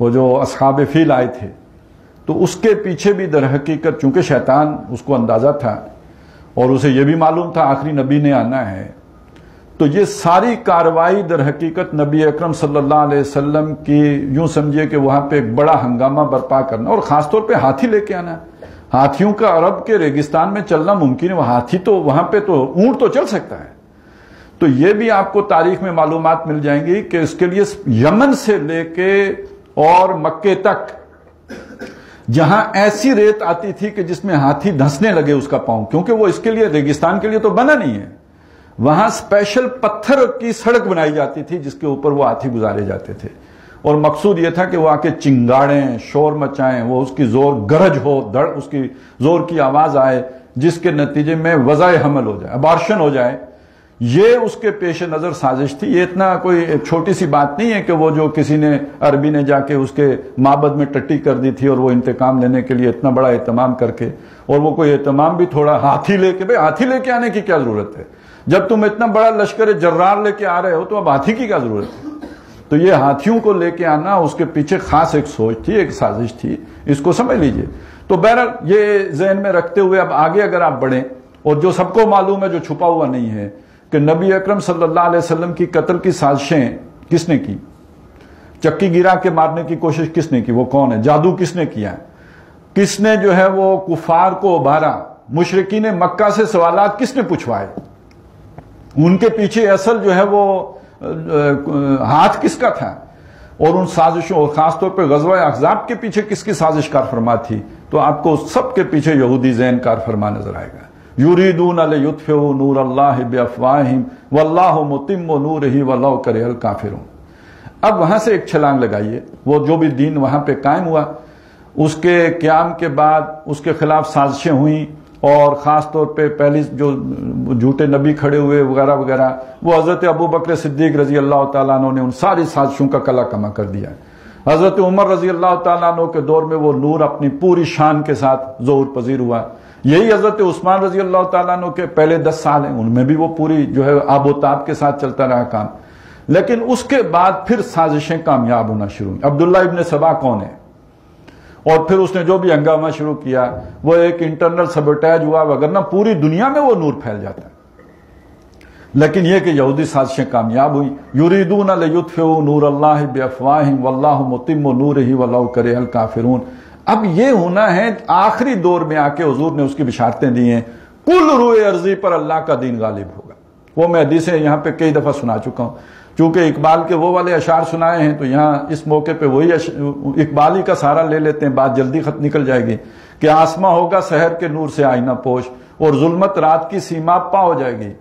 وہ جو اصحاب فیل آئے تھے، تو اس کے پیچھے بھی در حقیقت چونکہ شیطان اس کو اندازہ تھا اور اسے یہ بھی معلوم تھا آخری نبی نے آنا ہے، تو یہ ساری کاروائی در حقیقت نبی اکرم صلی اللہ علیہ وسلم کی، یوں سمجھیے کہ وہاں پہ ایک بڑا ہنگامہ برپا کرنا، اور خاص طور پہ ہاتھی لے کے آنا. ہاتھیوں کا عرب کے ریگستان میں چلنا ممکن ہے، وہ ہاتھی تو وہاں پہ تو اونٹ تو چل سکتا ہے. تو یہ بھی آپ کو تاریخ میں معلومات مل جائیں گی کہ اس کے لیے یمن سے لے کے اور مکے تک جہاں ایسی ریت آتی تھی کہ جس میں ہاتھی دھنسنے لگے اس کا پاؤں، کیونکہ وہ اس کے لیے ریگستان کے لیے تو بنا نہیں ہے، وہاں اسپیشل پتھر کی سڑک بنائی جاتی تھی جس کے اوپر وہ ہاتھی گزارے جاتے تھے. اور مقصود یہ تھا کہ وہ آ کے چنگاڑیں، شور مچائیں، وہ اس کی زور گرج ہو، دھڑ اس کی زور کی آواز آئے، جس کے نتیجے میں وضع حمل ہو جائے، ابارشن ہو جائے. یہ اس کے پیش نظر سازش تھی. یہ اتنا کوئی چھوٹی سی بات نہیں ہے کہ وہ جو کسی نے عربی نے جا کے اس کے معبد میں ٹٹی کر دی تھی اور وہ انتقام لینے کے لیے اتنا بڑا اہتمام کر کے، اور وہ کوئی اہتمام بھی تھوڑا ہاتھی لے کے، بھئی ہاتھی لے کے آنے کی کیا ضرورت ہے؟ جب تم اتنا بڑا لشکر جرار لے کے آ رہے ہو تو اب ہاتھی کی کیا ضرورت ہے؟ تو یہ ہاتھیوں کو لے کے آنا، اس کے پیچھے خاص ایک سوچ تھی، ایک سازش تھی، اس کو سمجھ لیجئے. تو بہرحال یہ ذہن میں رکھتے ہوئے اب آگے اگر آپ بڑھیں، اور جو سب کو معلوم ہے، جو چھپا ہوا نہیں ہے، کہ نبی اکرم صلی اللہ علیہ وسلم کی قتل کی سازشیں کس نے کی؟ چکی گرا کے مارنے کی کوشش کس نے کی؟ وہ کون ہے؟ جادو کس نے کیا؟ کس نے جو ہے وہ کفار کو ابھارا؟ مشرکین مکہ سے سوالات کس نے پوچھوائے؟ ان کے پیچھے اصل جو ہے وہ ہاتھ کس کا تھا؟ اور ان سازشوں اور خاص طور پہ غزوہ احزاب کے پیچھے کس کی سازش کار فرما تھی؟ تو آپ کو سب کے پیچھے یہودی ذہن کار فرما نظر آئے گا. یریدون لیطفئوا نور اللہ بافواہہم واللہ متم نورہ ولو کرہ الکافرون. اب وہاں سے ایک چھلانگ لگائیے. وہ جو بھی دین وہاں پہ قائم ہوا اس کے قیام کے بعد اس کے خلاف سازشیں ہوئیں، اور خاص طور پہ پہلی جو جھوٹے نبی کھڑے ہوئے وغیرہ وغیرہ، وہ حضرت ابو بکر صدیق رضی اللہ تعالیٰ عنہ نے ان ساری سازشوں کا کلا کما کر دیا. حضرت عمر رضی اللہ تعالیٰ عنہ کے دور میں وہ نور اپنی پوری شان کے ساتھ ظہور پذیر ہوا. یہی حضرت عثمان رضی اللہ تعالیٰ عنہ کے پہلے 10 سال ہیں، ان میں بھی وہ پوری جو ہے آب و تاب کے ساتھ چلتا رہا کام. لیکن اس کے بعد پھر سازشیں کامیاب ہونا شروع ہوئی. عبداللہ ابن سبا کون ہے؟ اور پھر اس نے جو بھی ہنگامہ شروع کیا وہ ایک انٹرنل سبوٹیج ہوا، وگرنہ پوری دنیا میں وہ نور پھیل جاتا ہے. لیکن یہ کہ یہودی سازشیں کامیاب ہوئی. یریدون لیطفئوا نور اللہ بافواہہم واللہ متم نورہ ولو کرہ الکافرون. اب یہ ہونا ہے آخری دور میں آ کے حضور نے اس کی بشارتیں دی ہیں، کل روئے ارضی پر اللہ کا دین غالب ہوگا. وہ میں حدیثیں یہاں پہ کئی دفعہ سنا چکا ہوں. چونکہ اقبال کے وہ والے اشعار سنائے ہیں تو یہاں اس موقع پہ وہی اقبال ہی کا سہارا لے لیتے ہیں، بات جلدی خط نکل جائے گی کہ آسماں ہوگا سحر کے نور سے آئینہ پوش اور ظلمت رات کی سیما پا ہو جائے گی.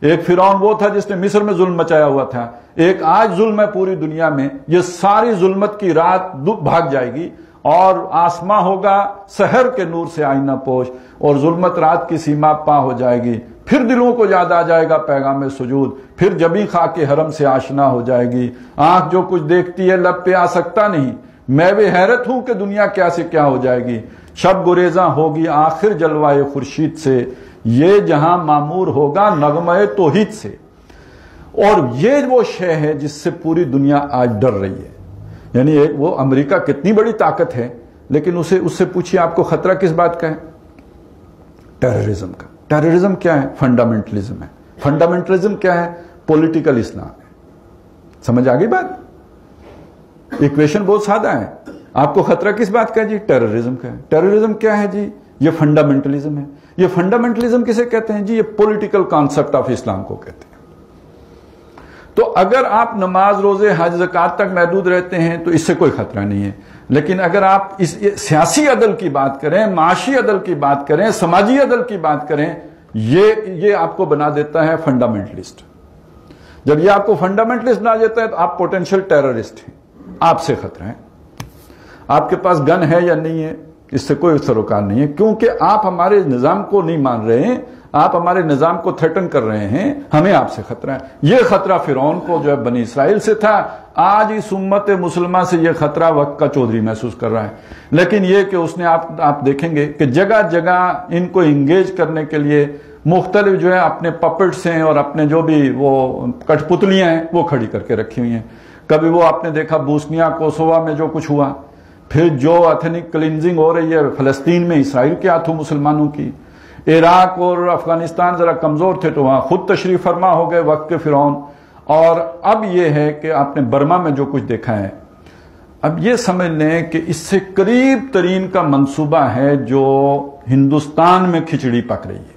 ایک فرعون وہ تھا جس نے مصر میں ظلم مچایا ہوا تھا، ایک آج ظلم ہے پوری دنیا میں. یہ ساری ظلمت کی رات بھاگ جائے گی اور آسماں ہوگا سحر کے نور سے آئینہ پوش اور ظلمت رات کی سیما پا ہو جائے گی. پھر دلوں کو یاد آ جائے گا پیغام سجود، پھر جبیں خاک حرم سے آشنا ہو جائے گی. آنکھ جو کچھ دیکھتی ہے لب پہ آ سکتا نہیں، میں بھی حیرت ہوں کہ دنیا کیا سے کیا ہو جائے گی. شب گریزاں ہوگی آخر جلوائے خورشید سے، یہ جہاں معمور ہوگا نغمہ توحید سے. اور یہ وہ شے ہے جس سے پوری دنیا آج ڈر رہی ہے. یعنی وہ امریکہ کتنی بڑی طاقت ہے، لیکن اس سے پوچھیے آپ کو خطرہ کس بات کا ہے؟ ٹیررزم کا. ٹیررزم کیا ہے؟ فنڈامنٹلزم ہے. فنڈامنٹلزم کیا ہے؟ پولیٹیکل اسلام ہے. سمجھ آگئی بات؟ ایکویشن بہت سادہ ہے. آپ کو خطرہ کس بات کا ہے جی؟ ٹیررزم کا ہے. ٹیررزم کیا ہے جی؟ یہ فنڈامنٹلزم ہے. یہ فنڈامنٹلزم کسے کہتے ہیں جی؟ یہ پولیٹیکل کانسیپٹ آف اسلام کو کہتے ہیں. تو اگر آپ نماز روزے حج زکات تک محدود رہتے ہیں تو اس سے کوئی خطرہ نہیں ہے. لیکن اگر آپ اس سیاسی عدل کی بات کریں، معاشی عدل کی بات کریں، سماجی عدل کی بات کریں، یہ آپ کو بنا دیتا ہے فنڈامنٹلسٹ. جب یہ آپ کو فنڈامنٹلسٹ بنا دیتا ہے تو آپ پوٹینشل ٹیررسٹ ہیں. آپ سے خطرہ ہے. آپ کے پاس گن ہے یا نہیں ہے اس سے کوئی سروکار نہیں ہے، کیونکہ آپ ہمارے نظام کو نہیں مان رہے ہیں، آپ ہمارے نظام کو تھریٹن کر رہے ہیں. ہمیں آپ سے خطرہ ہے. یہ خطرہ فرعون کو جو ہے بنی اسرائیل سے تھا. آج اس امت مسلمہ سے یہ خطرہ وقت کا چودھری محسوس کر رہا ہے. لیکن یہ کہ اس نے آپ دیکھیں گے کہ جگہ جگہ ان کو انگیج کرنے کے لیے مختلف جو ہے اپنے پپٹس ہیں اور اپنے جو بھی وہ کٹ پتلیاں ہیں وہ کھڑی کر کے رکھی ہوئی ہیں. کبھی وہ آپ نے دیکھا بوسنیا کوسووا میں جو کچھ ہوا، پھر جو ایتھنک کلینزنگ ہو رہی ہے فلسطین میں اسرائیل کے ہاتھوں مسلمانوں کی. عراق اور افغانستان ذرا کمزور تھے تو وہاں خود تشریف فرما ہو گئے وقت کے فرعون. اور اب یہ ہے کہ آپ نے برما میں جو کچھ دیکھا ہے، اب یہ سمجھ لیں کہ اس سے قریب ترین کا منصوبہ ہے جو ہندوستان میں کھچڑی پک رہی ہے.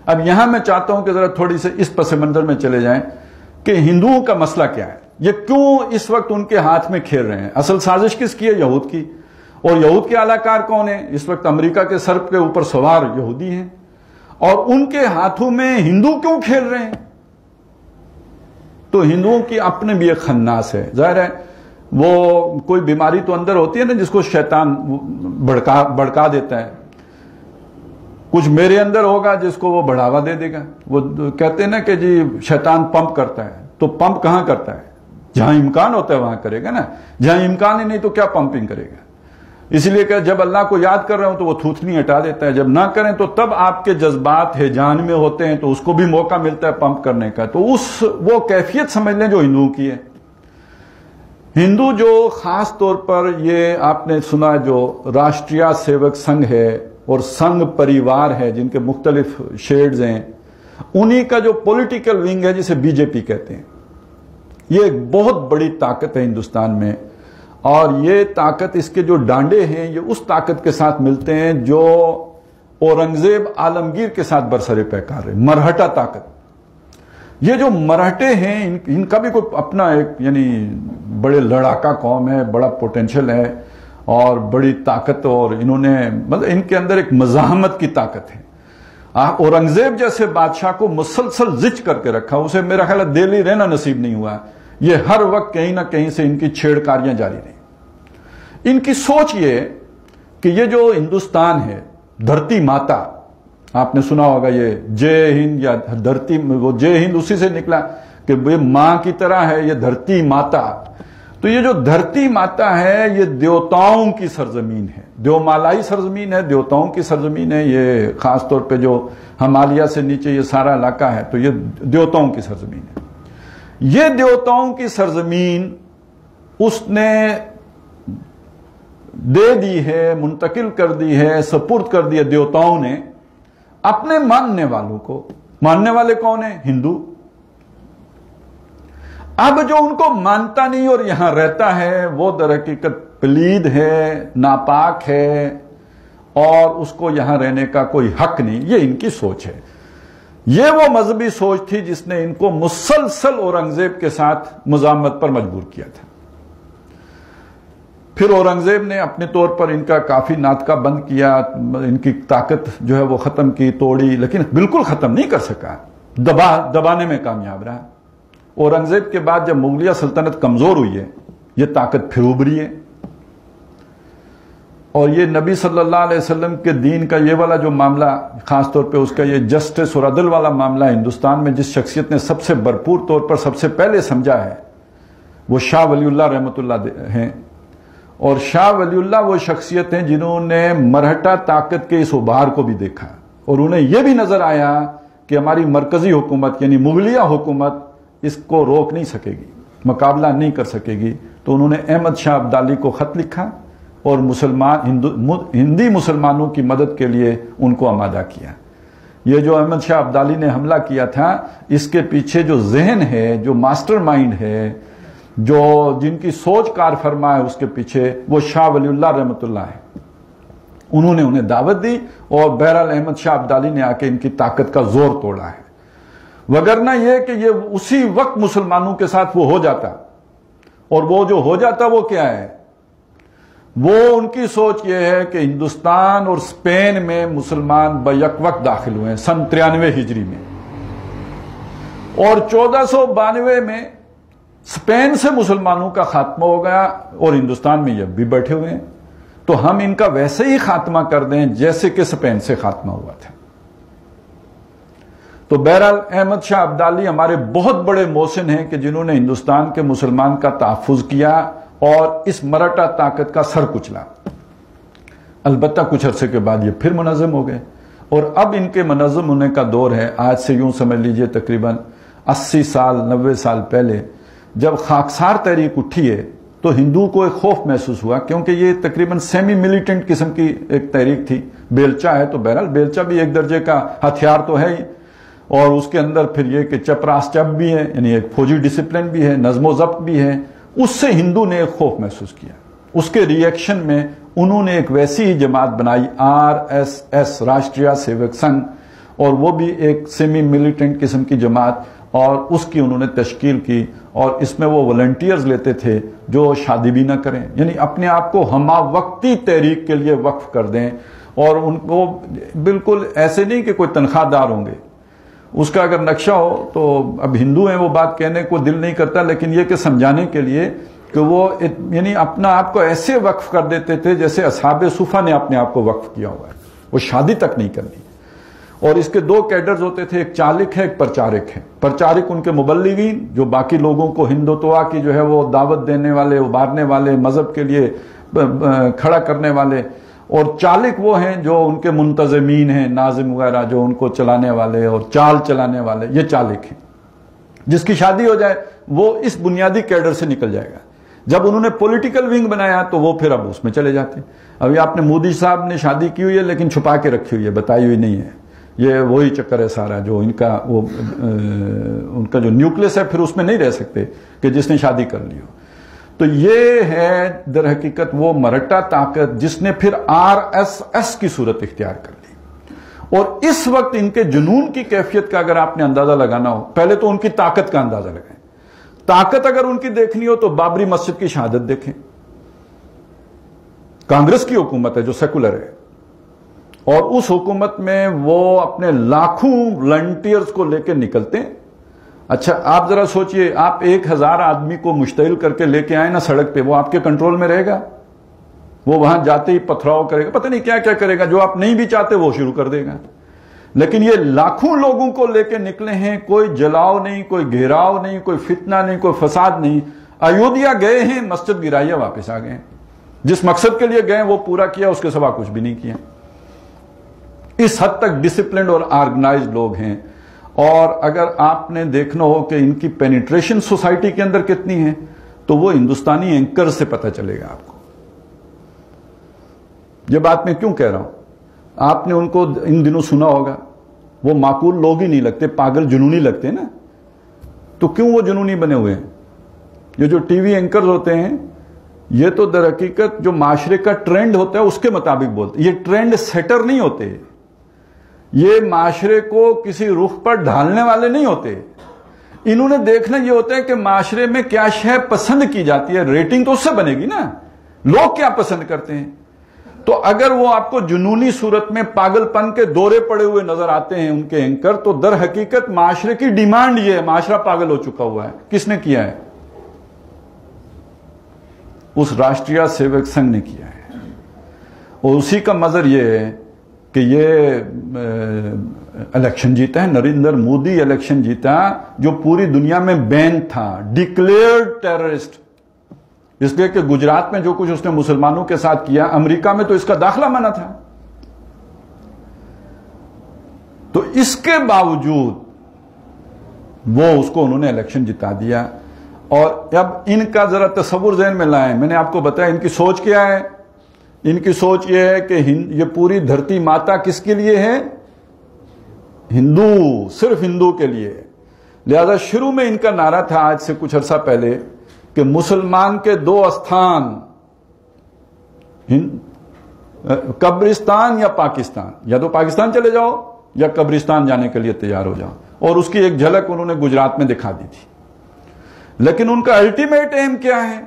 اب یہاں میں چاہتا ہوں کہ ذرا تھوڑی سے اس پس منظر میں چلے جائیں کہ ہندوؤں کا مسئلہ کیا ہے، یہ کیوں اس وقت ان کے ہاتھ میں کھیل رہے ہیں. اصل سازش کس کی ہے؟ یہود کی. اور یہود کے اعلی کار کون ہیں؟ اس وقت امریکہ کے سر کے اوپر سوار یہودی ہیں. اور ان کے ہاتھوں میں ہندو کیوں کھیل رہے ہیں؟ تو ہندوؤں کی اپنے بھی ایک خناس ہے. ظاہر ہے وہ کوئی بیماری تو اندر ہوتی ہے نا جس کو شیطان بڑکا دیتا ہے. کچھ میرے اندر ہوگا جس کو وہ بڑھاوا دے دے گا. وہ کہتے ہیں نا کہ جی شیطان پمپ کرتا ہے. تو پمپ کہاں کرتا ہے؟ جہاں امکان ہوتا ہے وہاں کرے گا نا. جہاں امکان ہی نہیں تو کیا پمپنگ کرے گا. اس لیے کہ جب اللہ کو یاد کر رہے ہوں تو وہ تھوتنی ہٹا دیتا ہے. جب نہ کریں تو تب آپ کے جذبات ہیجان میں ہوتے ہیں تو اس کو بھی موقع ملتا ہے پمپ کرنے کا. تو وہ کیفیت سمجھ لیں جو ہندوؤں کی ہے. ہندو جو خاص طور پر یہ آپ نے سنا جو راشٹریہ سیوک سنگھ ہے اور سنگھ پریوار ہے جن کے مختلف شیڈز ہیں، انہی کا جو پولیٹیکل ونگ ہے جسے بی جے پی کہتے ہیں، یہ ایک بہت بڑی طاقت ہے ہندوستان میں. اور یہ طاقت، اس کے جو ڈانڈے ہیں یہ اس طاقت کے ساتھ ملتے ہیں جو اورنگزیب عالمگیر کے ساتھ برسر پیکار ہے. مرہٹا طاقت. یہ جو مرہٹے ہیں ان کا بھی کوئی اپنا ایک یعنی بڑے لڑاکا قوم ہے، بڑا پوٹینشل ہے اور بڑی طاقت، اور انہوں نے مطلب ان کے اندر ایک مزاحمت کی طاقت ہے۔ اورنگزیب جیسے بادشاہ کو مسلسل زچ کر کے رکھا، اسے میرا خیال ہے دہلی رہنا نصیب نہیں ہوا، یہ ہر وقت کہیں نہ کہیں سے ان کی چھیڑکاریاں جاری رہیں۔ ان کی سوچ یہ کہ یہ جو ہندوستان ہے، دھرتی ماتا، آپ نے سنا ہوگا یہ جے ہند یا دھرتی، وہ جے ہند اسی سے نکلا کہ یہ ماں کی طرح ہے، یہ دھرتی ماتا۔ تو یہ جو دھرتی ماتا ہے یہ دیوتاؤں کی سرزمین ہے، دیومالائی سرزمین ہے، دیوتاؤں کی سرزمین ہے۔ یہ خاص طور پہ جو ہمالیہ سے نیچے یہ سارا علاقہ ہے تو یہ دیوتاؤں کی سرزمین ہے۔ یہ دیوتاؤں کی سرزمین اس نے دے دی ہے، منتقل کر دی ہے، سپرد کر دی ہے دیوتاؤں نے اپنے ماننے والوں کو۔ ماننے والے کون ہیں؟ ہندو۔ اب جو ان کو مانتا نہیں اور یہاں رہتا ہے وہ در حقیقت پلید ہے، ناپاک ہے، اور اس کو یہاں رہنے کا کوئی حق نہیں۔ یہ ان کی سوچ ہے۔ یہ وہ مذہبی سوچ تھی جس نے ان کو مسلسل اورنگزیب کے ساتھ مزاحمت پر مجبور کیا تھا۔ پھر اورنگزیب نے اپنے طور پر ان کا کافی ناطقہ بند کیا، ان کی طاقت جو ہے وہ ختم کی، توڑی، لیکن بالکل ختم نہیں کر سکا، دبانے میں کامیاب رہا۔ اورنگزیب کے بعد جب مغلیہ سلطنت کمزور ہوئی ہے، یہ طاقت پھر ابھری ہے، اور یہ نبی صلی اللہ علیہ وسلم کے دین کا یہ والا جو معاملہ، خاص طور پہ اس کا یہ جسٹس اور عدل والا معاملہ ہندوستان میں جس شخصیت نے سب سے بھرپور طور پر سب سے پہلے سمجھا ہے وہ شاہ ولی اللہ رحمۃ اللہ ہیں۔ اور شاہ ولی اللہ وہ شخصیت ہیں جنہوں نے مرہٹا طاقت کے اس ابھار کو بھی دیکھا، اور انہیں یہ بھی نظر آیا کہ ہماری مرکزی حکومت یعنی مغلیہ حکومت اس کو روک نہیں سکے گی، مقابلہ نہیں کر سکے گی۔ تو انہوں نے احمد شاہ ابدالی کو خط لکھا اور ہندی مسلمانوں کی مدد کے لیے ان کو آمادہ کیا۔ یہ جو احمد شاہ ابدالی نے حملہ کیا تھا، اس کے پیچھے جو ذہن ہے، جو ماسٹر مائنڈ ہے، جو جن کی سوچ کار فرما ہے، اس کے پیچھے وہ شاہ ولی اللہ رحمۃ اللہ ہے۔ انہوں نے انہیں دعوت دی اور بہرحال احمد شاہ ابدالی نے آ کے ان کی طاقت کا زور توڑا ہے، وگرنہ یہ کہ یہ اسی وقت مسلمانوں کے ساتھ وہ ہو جاتا، اور وہ جو ہو جاتا وہ کیا ہے؟ وہ ان کی سوچ یہ ہے کہ ہندوستان اور اسپین میں مسلمان بیک وقت داخل ہوئے ہیں سن 93 ہجری میں، اور 1492 میں اسپین سے مسلمانوں کا خاتمہ ہو گیا، اور ہندوستان میں یہ بھی بیٹھے ہوئے ہیں، تو ہم ان کا ویسے ہی خاتمہ کر دیں جیسے کہ اسپین سے خاتمہ ہوا تھا۔ تو بہرحال احمد شاہ ابدالی ہمارے بہت بڑے محسن ہیں کہ جنہوں نے ہندوستان کے مسلمان کا تحفظ کیا اور اس مرہٹا طاقت کا سر کچلا۔ البتہ کچھ عرصے کے بعد یہ پھر منظم ہو گئے، اور اب ان کے منظم ہونے کا دور ہے آج سے یوں سمجھ لیجئے تقریباً 80 سال 90 سال پہلے جب خاکسار تحریک اٹھی ہے تو ہندو کو ایک خوف محسوس ہوا، کیونکہ یہ تقریباً سیمی ملیٹنٹ قسم کی ایک تحریک تھی۔ بیلچا ہے تو بہرحال بیلچا بھی ایک درجے کا ہتھیار تو ہے ہی، اور اس کے اندر پھر یہ کہ چپراس چپ بھی ہے، یعنی ایک فوجی ڈسپلن بھی ہے، نظم و ضبط بھی ہے۔ اس سے ہندو نے ایک خوف محسوس کیا، اس کے ری ایکشن میں انہوں نے ایک ویسی ہی جماعت بنائی RSS راشٹریہ سیوک سنگھ، اور وہ بھی ایک سیمی ملیٹنٹ قسم کی جماعت، اور اس کی انہوں نے تشکیل کی، اور اس میں وہ والنٹیئرز لیتے تھے جو شادی بھی نہ کریں، یعنی اپنے آپ کو ہمہ وقتی تحریک کے لیے وقف کر دیں، اور ان کو بالکل ایسے نہیں کہ کوئی تنخواہ دار ہوں گے۔ اس کا اگر نقشہ ہو تو اب ہندو ہیں وہ بات کہنے کو دل نہیں کرتا، لیکن یہ کہ سمجھانے کے لیے کہ وہ یعنی اپنا آپ کو ایسے وقف کر دیتے تھے جیسے اصحاب صفہ نے اپنے آپ کو وقف کیا ہوا ہے، وہ شادی تک نہیں کرنی۔ اور اس کے دو کیڈرز ہوتے تھے، ایک چالک ہے ایک پرچارک ہے۔ پرچارک ان کے مبلغین جو باقی لوگوں کو ہندوتوا کی جو ہے وہ دعوت دینے والے، ابھارنے والے، مذہب کے لیے کھڑا کرنے والے، اور چالک وہ ہیں جو ان کے منتظمین ہیں، ناظم وغیرہ جو ان کو چلانے والے اور چال چلانے والے، یہ چالک ہیں۔ جس کی شادی ہو جائے وہ اس بنیادی کیڈر سے نکل جائے گا۔ جب انہوں نے پولیٹیکل ونگ بنایا تو وہ پھر اب اس میں چلے جاتے ہیں۔ ابھی آپ نے مودی صاحب نے شادی کی ہوئی ہے لیکن چھپا کے رکھی ہوئی ہے، بتائی ہوئی نہیں ہے۔ یہ وہی چکر ہے سارا، جو ان کا جو نیوکلس ہے پھر اس میں نہیں رہ سکتے کہ جس نے شادی کر لی ہو۔ تو یہ ہے در حقیقت وہ مرہٹا طاقت جس نے پھر RSS کی صورت اختیار کر لی، اور اس وقت ان کے جنون کی کیفیت کا اگر آپ نے اندازہ لگانا ہو، پہلے تو ان کی طاقت کا اندازہ لگائیں. طاقت اگر ان کی دیکھنی ہو تو بابری مسجد کی شہادت دیکھیں. کانگریس کی حکومت ہے جو سیکولر ہے، اور اس حکومت میں وہ اپنے لاکھوں والنٹیئرز کو لے کے نکلتے ہیں. اچھا آپ ذرا سوچئے، آپ 1000 آدمی کو مشتعل کر کے لے کے آئیں نا سڑک پہ، وہ آپ کے کنٹرول میں رہے گا؟ وہ وہاں جاتے ہی پتھراؤ کرے گا، پتہ نہیں کیا کیا کرے گا، جو آپ نہیں بھی چاہتے وہ شروع کر دے گا. لیکن یہ لاکھوں لوگوں کو لے کے نکلے ہیں، کوئی جلاؤ نہیں، کوئی گھیراؤ نہیں، کوئی فتنہ نہیں، کوئی فساد نہیں. ایودھیا گئے ہیں، مسجد گرایا، واپس آ گئے. جس مقصد کے لیے گئے وہ پورا کیا، اس کے سوا کچھ بھی نہیں کیا. اس حد تک ڈسپلنڈ اور آرگنائزڈ لوگ ہیں. اور اگر آپ نے دیکھنا ہو کہ ان کی پینیٹریشن سوسائٹی کے اندر کتنی ہے تو وہ ہندوستانی اینکر سے پتہ چلے گا آپ کو. یہ بات میں کیوں کہہ رہا ہوں، آپ نے ان کو ان دنوں سنا ہوگا، وہ معقول لوگ ہی نہیں لگتے، پاگل جنونی لگتے نا. تو کیوں وہ جنونی بنے ہوئے ہیں؟ یہ جو ٹی وی اینکرز ہوتے ہیں یہ تو در حقیقت جو معاشرے کا ٹرینڈ ہوتا ہے اس کے مطابق بولتے. یہ ٹرینڈ سیٹر نہیں ہوتے، یہ معاشرے کو کسی رخ پر ڈھالنے والے نہیں ہوتے. انہوں نے دیکھنا یہ ہوتا ہے کہ معاشرے میں کیا شے پسند کی جاتی ہے، ریٹنگ تو اس سے بنے گی نا، لوگ کیا پسند کرتے ہیں. تو اگر وہ آپ کو جنونی صورت میں پاگل پن کے دورے پڑے ہوئے نظر آتے ہیں ان کے اینکر، تو در حقیقت معاشرے کی ڈیمانڈ یہ ہے، معاشرہ پاگل ہو چکا ہوا ہے. کس نے کیا ہے؟ اس راشٹریہ سیوک سنگھ نے کیا ہے. اور اسی کا مظہر یہ ہے کہ یہ الیکشن جیتا ہے، نریندر مودی الیکشن جیتا جو پوری دنیا میں بین تھا، ڈکلیئرڈ ٹیررسٹ. اس لیے کہ گجرات میں جو کچھ اس نے مسلمانوں کے ساتھ کیا، امریکہ میں تو اس کا داخلہ منع تھا. تو اس کے باوجود وہ اس کو انہوں نے الیکشن جتا دیا. اور اب ان کا ذرا تصور ذہن میں لائیں. میں نے آپ کو بتایا ان کی سوچ کیا ہے. ان کی سوچ یہ ہے کہ یہ پوری دھرتی ماتا کس کے لیے ہے؟ ہندو، صرف ہندو کے لیے. لہذا شروع میں ان کا نعرہ تھا آج سے کچھ عرصہ پہلے کہ مسلمان کے 2 استھان، قبرستان یا پاکستان، یا تو پاکستان چلے جاؤ یا قبرستان جانے کے لیے تیار ہو جاؤ. اور اس کی ایک جھلک انہوں نے گجرات میں دکھا دی تھی. لیکن ان کا الٹیمیٹ ایم کیا ہے؟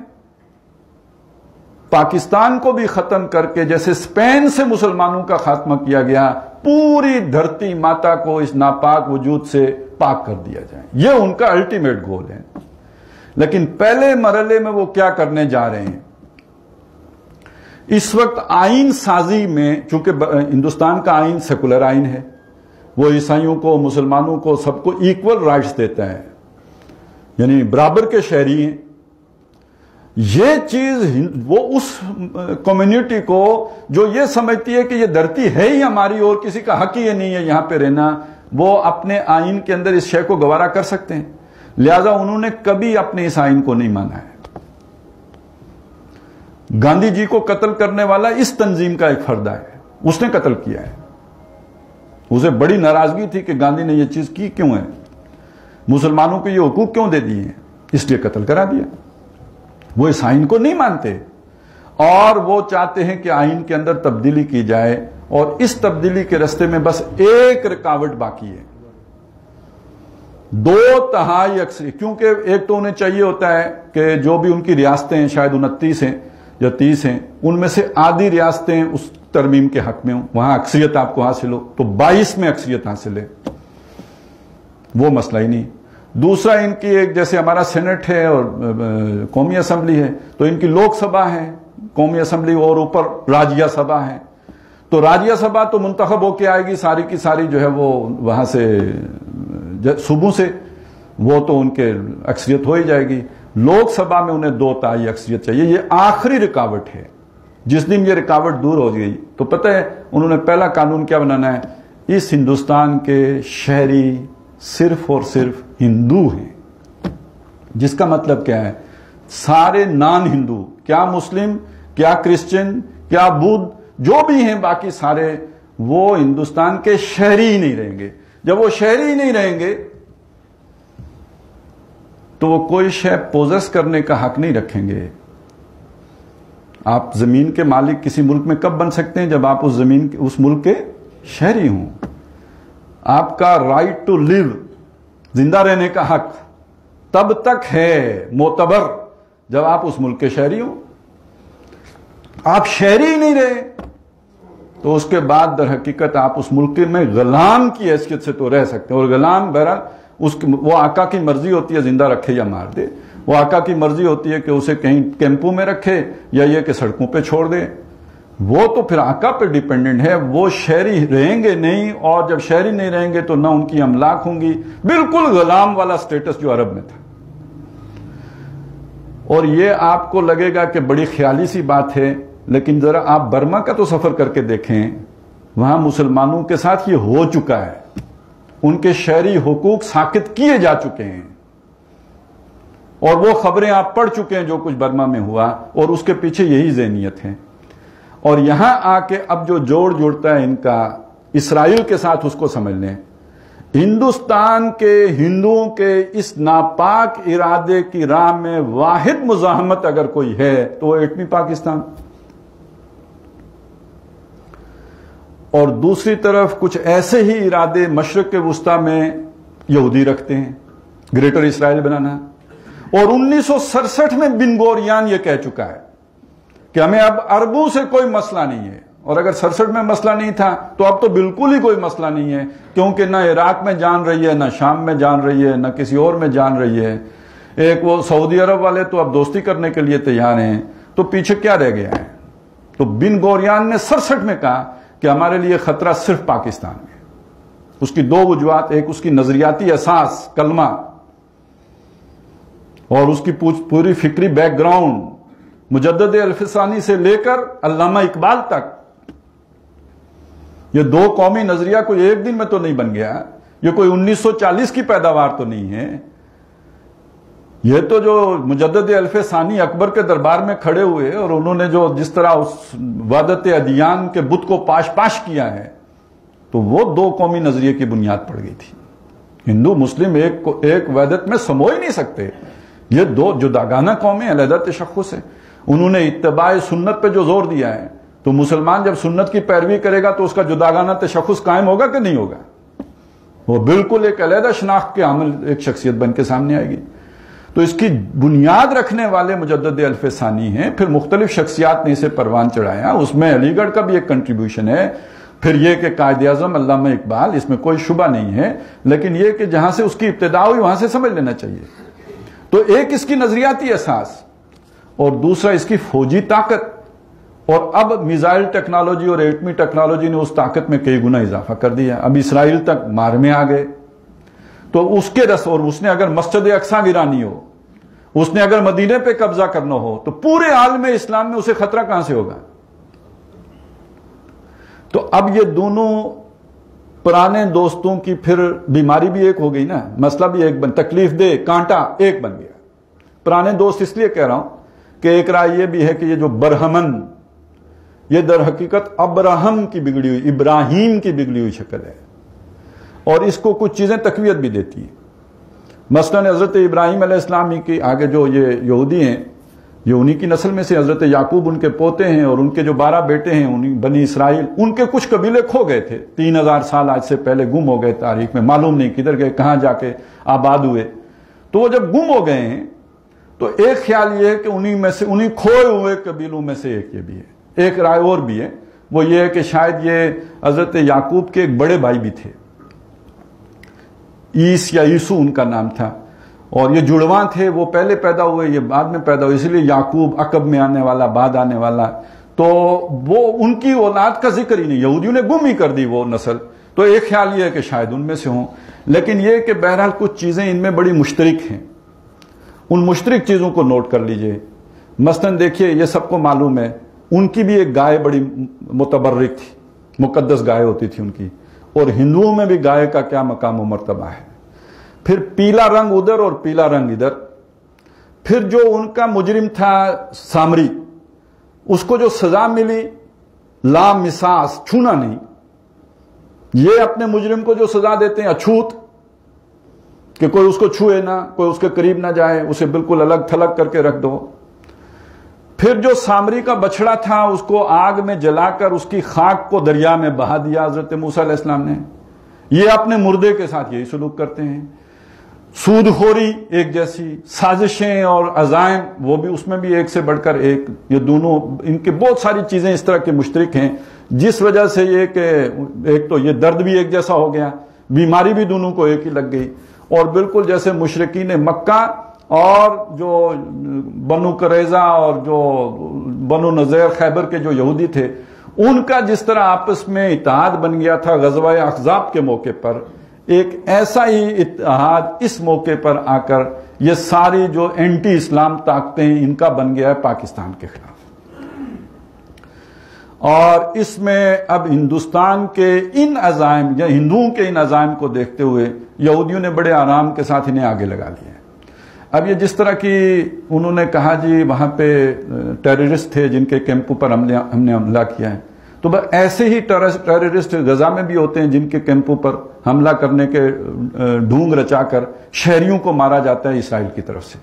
پاکستان کو بھی ختم کر کے جیسے اسپین سے مسلمانوں کا خاتمہ کیا گیا، پوری دھرتی ماتا کو اس ناپاک وجود سے پاک کر دیا جائے. یہ ان کا الٹیمیٹ گول ہے. لیکن پہلے مرحلے میں وہ کیا کرنے جا رہے ہیں؟ اس وقت آئین سازی میں، چونکہ ہندوستان کا آئین سیکولر آئین ہے، وہ عیسائیوں کو، مسلمانوں کو، سب کو ایکول رائٹس دیتا ہے، یعنی برابر کے شہری ہیں. یہ چیز وہ اس کمیونٹی کو جو یہ سمجھتی ہے کہ یہ دھرتی ہے ہی ہماری اور کسی کا حق ہی نہیں ہے یہاں پہ رہنا، وہ اپنے آئین کے اندر اس شے کو گوارا کر سکتے ہیں. لہذا انہوں نے کبھی اپنے اس آئین کو نہیں مانا ہے. گاندھی جی کو قتل کرنے والا اس تنظیم کا ایک فرد ہے، اس نے قتل کیا ہے. اسے بڑی ناراضگی تھی کہ گاندھی نے یہ چیز کی کیوں ہے، مسلمانوں کو یہ حقوق کیوں دے دیے ہیں، اس لیے قتل کرا دیا. وہ اس آئین کو نہیں مانتے اور وہ چاہتے ہیں کہ آئین کے اندر تبدیلی کی جائے. اور اس تبدیلی کے راستے میں بس ایک رکاوٹ باقی ہے، 2/3 اکثریت. کیونکہ ایک تو انہیں چاہیے ہوتا ہے کہ جو بھی ان کی ریاستیں ہیں، شاید 29 ہیں یا 30 ہیں، ان میں سے آدھی ریاستیں اس ترمیم کے حق میں ہوں، وہاں اکثریت آپ کو حاصل ہو. تو 22 میں اکثریت حاصل ہے، وہ مسئلہ ہی نہیں. دوسرا ان کی ایک، جیسے ہمارا سینٹ ہے اور قومی اسمبلی ہے، تو ان کی لوک سبھا ہے، قومی اسمبلی، اور اوپر راجیہ سبھا ہے. تو راجیہ سبھا تو منتخب ہو کے آئے گی ساری کی ساری، جو ہے وہ وہاں سے صوبوں سے، وہ تو ان کے اکثریت ہو ہی جائے گی. لوک سبھا میں انہیں 2/3 اکثریت چاہیے. یہ آخری رکاوٹ ہے. جس دن یہ رکاوٹ دور ہو گئی تو پتہ ہے انہوں نے پہلا قانون کیا بنانا ہے؟ اس ہندوستان کے شہری صرف اور صرف ہندو ہیں. جس کا مطلب کیا ہے؟ سارے نان ہندو، کیا مسلم، کیا کرسچن، کیا بدھ، جو بھی ہیں باقی سارے، وہ ہندوستان کے شہری ہی نہیں رہیں گے. جب وہ شہری ہی نہیں رہیں گے تو وہ کوئی شے پوزیس کرنے کا حق نہیں رکھیں گے. آپ زمین کے مالک کسی ملک میں کب بن سکتے ہیں؟ جب آپ اس زمین، اس ملک کے شہری ہوں. آپ کا رائٹ ٹو لیو، زندہ رہنے کا حق تب تک ہے معتبر جب آپ اس ملک کے شہری ہوں. آپ شہری ہی نہیں رہے تو اس کے بعد در حقیقت آپ اس ملک میں غلام کی حیثیت سے تو رہ سکتے ہیں. اور غلام بہرحال وہ آقا کی مرضی ہوتی ہے زندہ رکھے یا مار دے. وہ آقا کی مرضی ہوتی ہے کہ اسے کہیں کیمپوں میں رکھے یا یہ کہ سڑکوں پہ چھوڑ دے. وہ تو پھر آقا پہ ڈیپینڈنٹ ہے. وہ شہری رہیں گے نہیں، اور جب شہری نہیں رہیں گے تو نہ ان کی املاک ہوں گی. بالکل غلام والا سٹیٹس جو عرب میں تھا. اور یہ آپ کو لگے گا کہ بڑی خیالی سی بات ہے، لیکن ذرا آپ برما کا تو سفر کر کے دیکھیں. وہاں مسلمانوں کے ساتھ یہ ہو چکا ہے. ان کے شہری حقوق ساقط کیے جا چکے ہیں، اور وہ خبریں آپ پڑھ چکے ہیں جو کچھ برما میں ہوا، اور اس کے پیچھے یہی ذہنیت ہے. اور یہاں آ کے اب جو جوڑ جڑتا ہے ان کا اسرائیل کے ساتھ، اس کو سمجھ لیں. ہندوستان کے ہندوؤں کے اس ناپاک ارادے کی راہ میں واحد مزاحمت اگر کوئی ہے تو وہ ایٹمی پاکستان. اور دوسری طرف کچھ ایسے ہی ارادے مشرق کے وسطی میں یہودی رکھتے ہیں، گریٹر اسرائیل بنانا. اور 1967 میں بن گوریان یہ کہہ چکا ہے کہ ہمیں اب عربوں سے کوئی مسئلہ نہیں ہے. اور اگر 67 میں مسئلہ نہیں تھا تو اب تو بالکل ہی کوئی مسئلہ نہیں ہے، کیونکہ نہ عراق میں جان رہی ہے، نہ شام میں جان رہی ہے، نہ کسی اور میں جان رہی ہے. ایک وہ سعودی عرب والے تو اب دوستی کرنے کے لیے تیار ہیں، تو پیچھے کیا رہ گیا ہے؟ تو بن گوریان نے 67 میں کہا کہ ہمارے لیے خطرہ صرف پاکستان ہے. اس کی دو وجوہات، ایک اس کی نظریاتی اساس کلمہ، اور اس کی پوری فکری بیک گراؤنڈ مجدد الفسانی سے لے کر علامہ اقبال تک. یہ دو قومی نظریہ کوئی ایک دن میں تو نہیں بن گیا. یہ کوئی 1940 کی پیداوار تو نہیں ہے. یہ تو جو مجدد الفسانی اکبر کے دربار میں کھڑے ہوئے اور انہوں نے جو جس طرح اس وحدت ادیان کے بت کو پاش کیا ہے، تو وہ دو قومی نظریے کی بنیاد پڑ گئی تھی. ہندو مسلم ایک وحدت میں سمو ہی نہیں سکتے. یہ دو جداگانہ قومیں، علیحدہ تشخص ہے. انہوں نے اتباع سنت پہ جو زور دیا ہے، تو مسلمان جب سنت کی پیروی کرے گا تو اس کا جداگانہ تشخص قائم ہوگا کہ نہیں ہوگا؟ وہ بالکل ایک علیحدہ شناخت کے عامل ایک شخصیت بن کے سامنے آئے گی. تو اس کی بنیاد رکھنے والے مجدد الفسانی ہیں. پھر مختلف شخصیات نے اسے پروان چڑھایا، اس میں علی گڑھ کا بھی ایک کنٹریبیوشن ہے. پھر یہ کہ قائد اعظم علامہ اقبال، اس میں کوئی شبہ نہیں ہے. لیکن یہ کہ جہاں سے اس کی ابتدا ہوئی وہاں سے سمجھ لینا چاہیے. تو ایک اس کی نظریاتی اساس، اور دوسرا اس کی فوجی طاقت. اور اب میزائل ٹیکنالوجی اور ایٹمی ٹیکنالوجی نے اس طاقت میں کئی گنا اضافہ کر دیا. اب اسرائیل تک مار میں آ گئے. تو اس کے اور اس نے اگر مسجد اقصی گرانی ہو، اس نے اگر مدینے پہ قبضہ کرنا ہو، تو پورے عالم اسلام میں اسے خطرہ کہاں سے ہوگا؟ تو اب یہ دونوں پرانے دوستوں کی پھر بیماری بھی ایک ہو گئی نا، مسئلہ بھی ایک تکلیف دہ کانٹا ایک بن گیا. پرانے دوست اس لیے کہہ رہا ہوں کہ ایک رائے یہ بھی ہے کہ یہ جو برہمن، یہ در حقیقت ابراہم کی بگڑی ہوئی، ابراہیم کی بگڑی ہوئی شکل ہے، اور اس کو کچھ چیزیں تقویت بھی دیتی ہیں. مثلا حضرت ابراہیم علیہ السلام کی آگے جو یہ یہودی ہیں، یہ انہی کی نسل میں سے حضرت یعقوب ان کے پوتے ہیں، اور ان کے جو 12 بیٹے ہیں انہی بنی اسرائیل، ان کے کچھ قبیلے کھو گئے تھے 3000 سال آج سے پہلے، گم ہو گئے تاریخ میں، معلوم نہیں کدھر گئے، کہاں جا کے آباد ہوئے. تو وہ جب گم ہو گئے ہیں تو ایک خیال یہ ہے کہ انہی کھوئے ہوئے قبیلوں میں سے ایک یہ بھی ہے. ایک رائے اور بھی ہے، وہ یہ ہے کہ شاید یہ حضرت یعقوب کے ایک بڑے بھائی بھی تھے، عیس یا عیسو ان کا نام تھا، اور یہ جڑواں تھے. وہ پہلے پیدا ہوئے، یہ بعد میں پیدا ہوئے، اسی لیے یعقوب عقب میں آنے والا، بعد آنے والا. تو وہ ان کی اولاد کا ذکر ہی نہیں، یہودیوں نے گم ہی کر دی وہ نسل. تو ایک خیال یہ ہے کہ شاید ان میں سے ہوں. لیکن یہ کہ بہرحال کچھ چیزیں ان میں بڑی مشترک ہیں. ان مشترک چیزوں کو نوٹ کر لیجئے. مثلا دیکھیے، یہ سب کو معلوم ہے ان کی بھی ایک گائے بڑی متبرک تھی، مقدس گائے ہوتی تھی ان کی. اور ہندوؤں میں بھی گائے کا کیا مقام و مرتبہ ہے. پھر پیلا رنگ ادھر اور پیلا رنگ ادھر. پھر جو ان کا مجرم تھا سامری، اس کو جو سزا ملی لا مساس، چھونا نہیں. یہ اپنے مجرم کو جو سزا دیتے ہیں اچھوت، کہ کوئی اس کو چھوئے نہ، کوئی اس کے قریب نہ جائے، اسے بالکل الگ تھلگ کر کے رکھ دو. پھر جو سامری کا بچڑا تھا اس کو آگ میں جلا کر اس کی خاک کو دریا میں بہا دیا حضرت موسیٰ علیہ السلام نے. یہ اپنے مردے کے ساتھ یہی سلوک کرتے ہیں. سود خوری ایک جیسی، سازشیں اور عزائم وہ بھی، اس میں بھی ایک سے بڑھ کر ایک. یہ دونوں ان کے بہت ساری چیزیں اس طرح کے مشترک ہیں جس وجہ سے یہ کہ ایک تو یہ درد بھی ایک جیسا ہو گیا، بیماری بھی دونوں کو ایک ہی لگ گئی. اور بالکل جیسے مشرکین مکہ اور جو بنو قریظہ اور جو بنو نذیر خیبر کے جو یہودی تھے، ان کا جس طرح آپس میں اتحاد بن گیا تھا غزوہ احزاب کے موقع پر، ایک ایسا ہی اتحاد اس موقع پر آ کر یہ ساری جو اینٹی اسلام طاقتیں ہیں ان کا بن گیا ہے پاکستان کے خلاف. اور اس میں اب ہندوستان کے ان عزائم یا ہندوؤں کے ان عزائم کو دیکھتے ہوئے یہودیوں نے بڑے آرام کے ساتھ انہیں آگے لگا لیا. اب یہ جس طرح کی انہوں نے کہا جی وہاں پہ ٹیررسٹ تھے جن کے کیمپوں پر ہم نے حملہ کیا ہے، تو بس ایسے ہی ٹیررسٹ غزہ میں بھی ہوتے ہیں جن کے کیمپوں پر حملہ کرنے کے ڈھونگ رچا کر شہریوں کو مارا جاتا ہے اسرائیل کی طرف سے.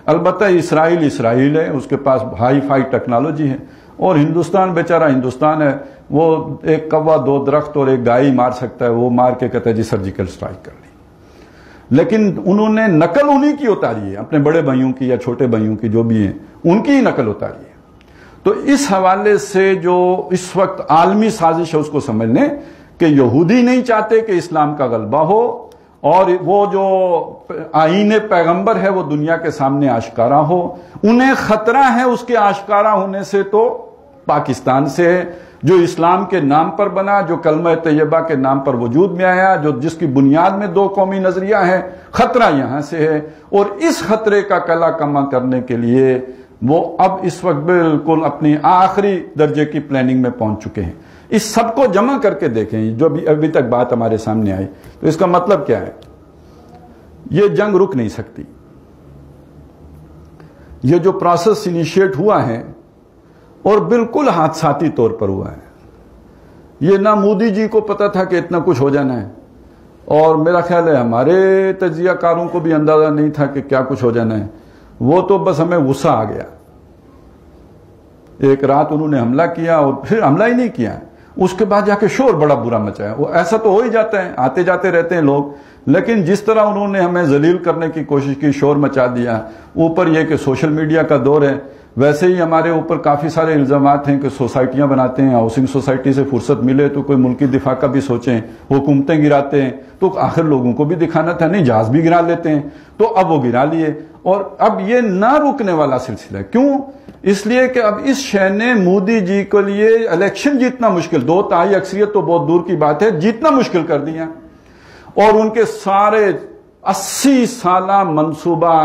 البتہ اسرائیل ہے، اس کے پاس ہائی فائی ٹیکنالوجی ہے، اور ہندوستان بیچارہ ہندوستان ہے، وہ ایک کوا دو درخت اور ایک گائے مار سکتا ہے، وہ مار کے کہتا ہے جی سرجیکل سٹرائک کر لی. لیکن انہوں نے نقل انہی کی اتاری ہے، اپنے بڑے بھائیوں کی یا چھوٹے بھائیوں کی جو بھی ہیں ان کی ہی نقل اتاری ہے. تو اس حوالے سے جو اس وقت عالمی سازش ہے اس کو سمجھ لیں کہ یہودی نہیں چاہتے کہ اسلام کا غلبہ ہو، اور وہ جو آئین پیغمبر ہے وہ دنیا کے سامنے آشکارا ہو. انہیں خطرہ ہے اس کے آشکارا ہونے سے تو پاکستان سے ہے، جو اسلام کے نام پر بنا، جو کلمہ طیبہ کے نام پر وجود میں آیا، جو جس کی بنیاد میں دو قومی نظریہ ہے. خطرہ یہاں سے ہے، اور اس خطرے کا کلا کما کرنے کے لیے وہ اب اس وقت بالکل اپنی آخری درجے کی پلاننگ میں پہنچ چکے ہیں. اس سب کو جمع کر کے دیکھیں جو ابھی تک بات ہمارے سامنے آئی، تو اس کا مطلب کیا ہے؟ یہ جنگ رک نہیں سکتی. یہ جو پروسیس انیشیٹ ہوا ہے اور بالکل حادثاتی طور پر ہوا ہے، یہ نہ مودی جی کو پتا تھا کہ اتنا کچھ ہو جانا ہے، اور میرا خیال ہے ہمارے تجزیہ کاروں کو بھی اندازہ نہیں تھا کہ کیا کچھ ہو جانا ہے. وہ تو بس ہمیں غصہ آ گیا. ایک رات انہوں نے حملہ کیا اور پھر حملہ ہی نہیں کیا، اس کے بعد جا کے شور بڑا برا مچایا. وہ ایسا تو ہو ہی جاتا ہے، آتے جاتے رہتے ہیں لوگ، لیکن جس طرح انہوں نے ہمیں ذلیل کرنے کی کوشش کی، شور مچا دیا. اوپر یہ کہ سوشل میڈیا کا دور ہے، ویسے ہی ہمارے اوپر کافی سارے الزامات ہیں کہ سوسائٹیاں بناتے ہیں، ہاؤسنگ سوسائٹی سے فرصت ملے تو کوئی ملکی دفاع کا بھی سوچیں، حکومتیں گراتے ہیں تو آخر لوگوں کو بھی دکھانا تھا، نہیں جہاز بھی گرا لیتے ہیں، تو اب وہ گرا لیے. اور اب یہ نہ رکنے والا سلسلہ ہے. کیوں؟ اس لیے کہ اب اس شے نے مودی جی کے لیے الیکشن جیتنا مشکل، 2/3 اکثریت تو بہت دور کی بات ہے، جیتنا مشکل کر دیا. اور ان کے سارے 80 سالہ منصوبہ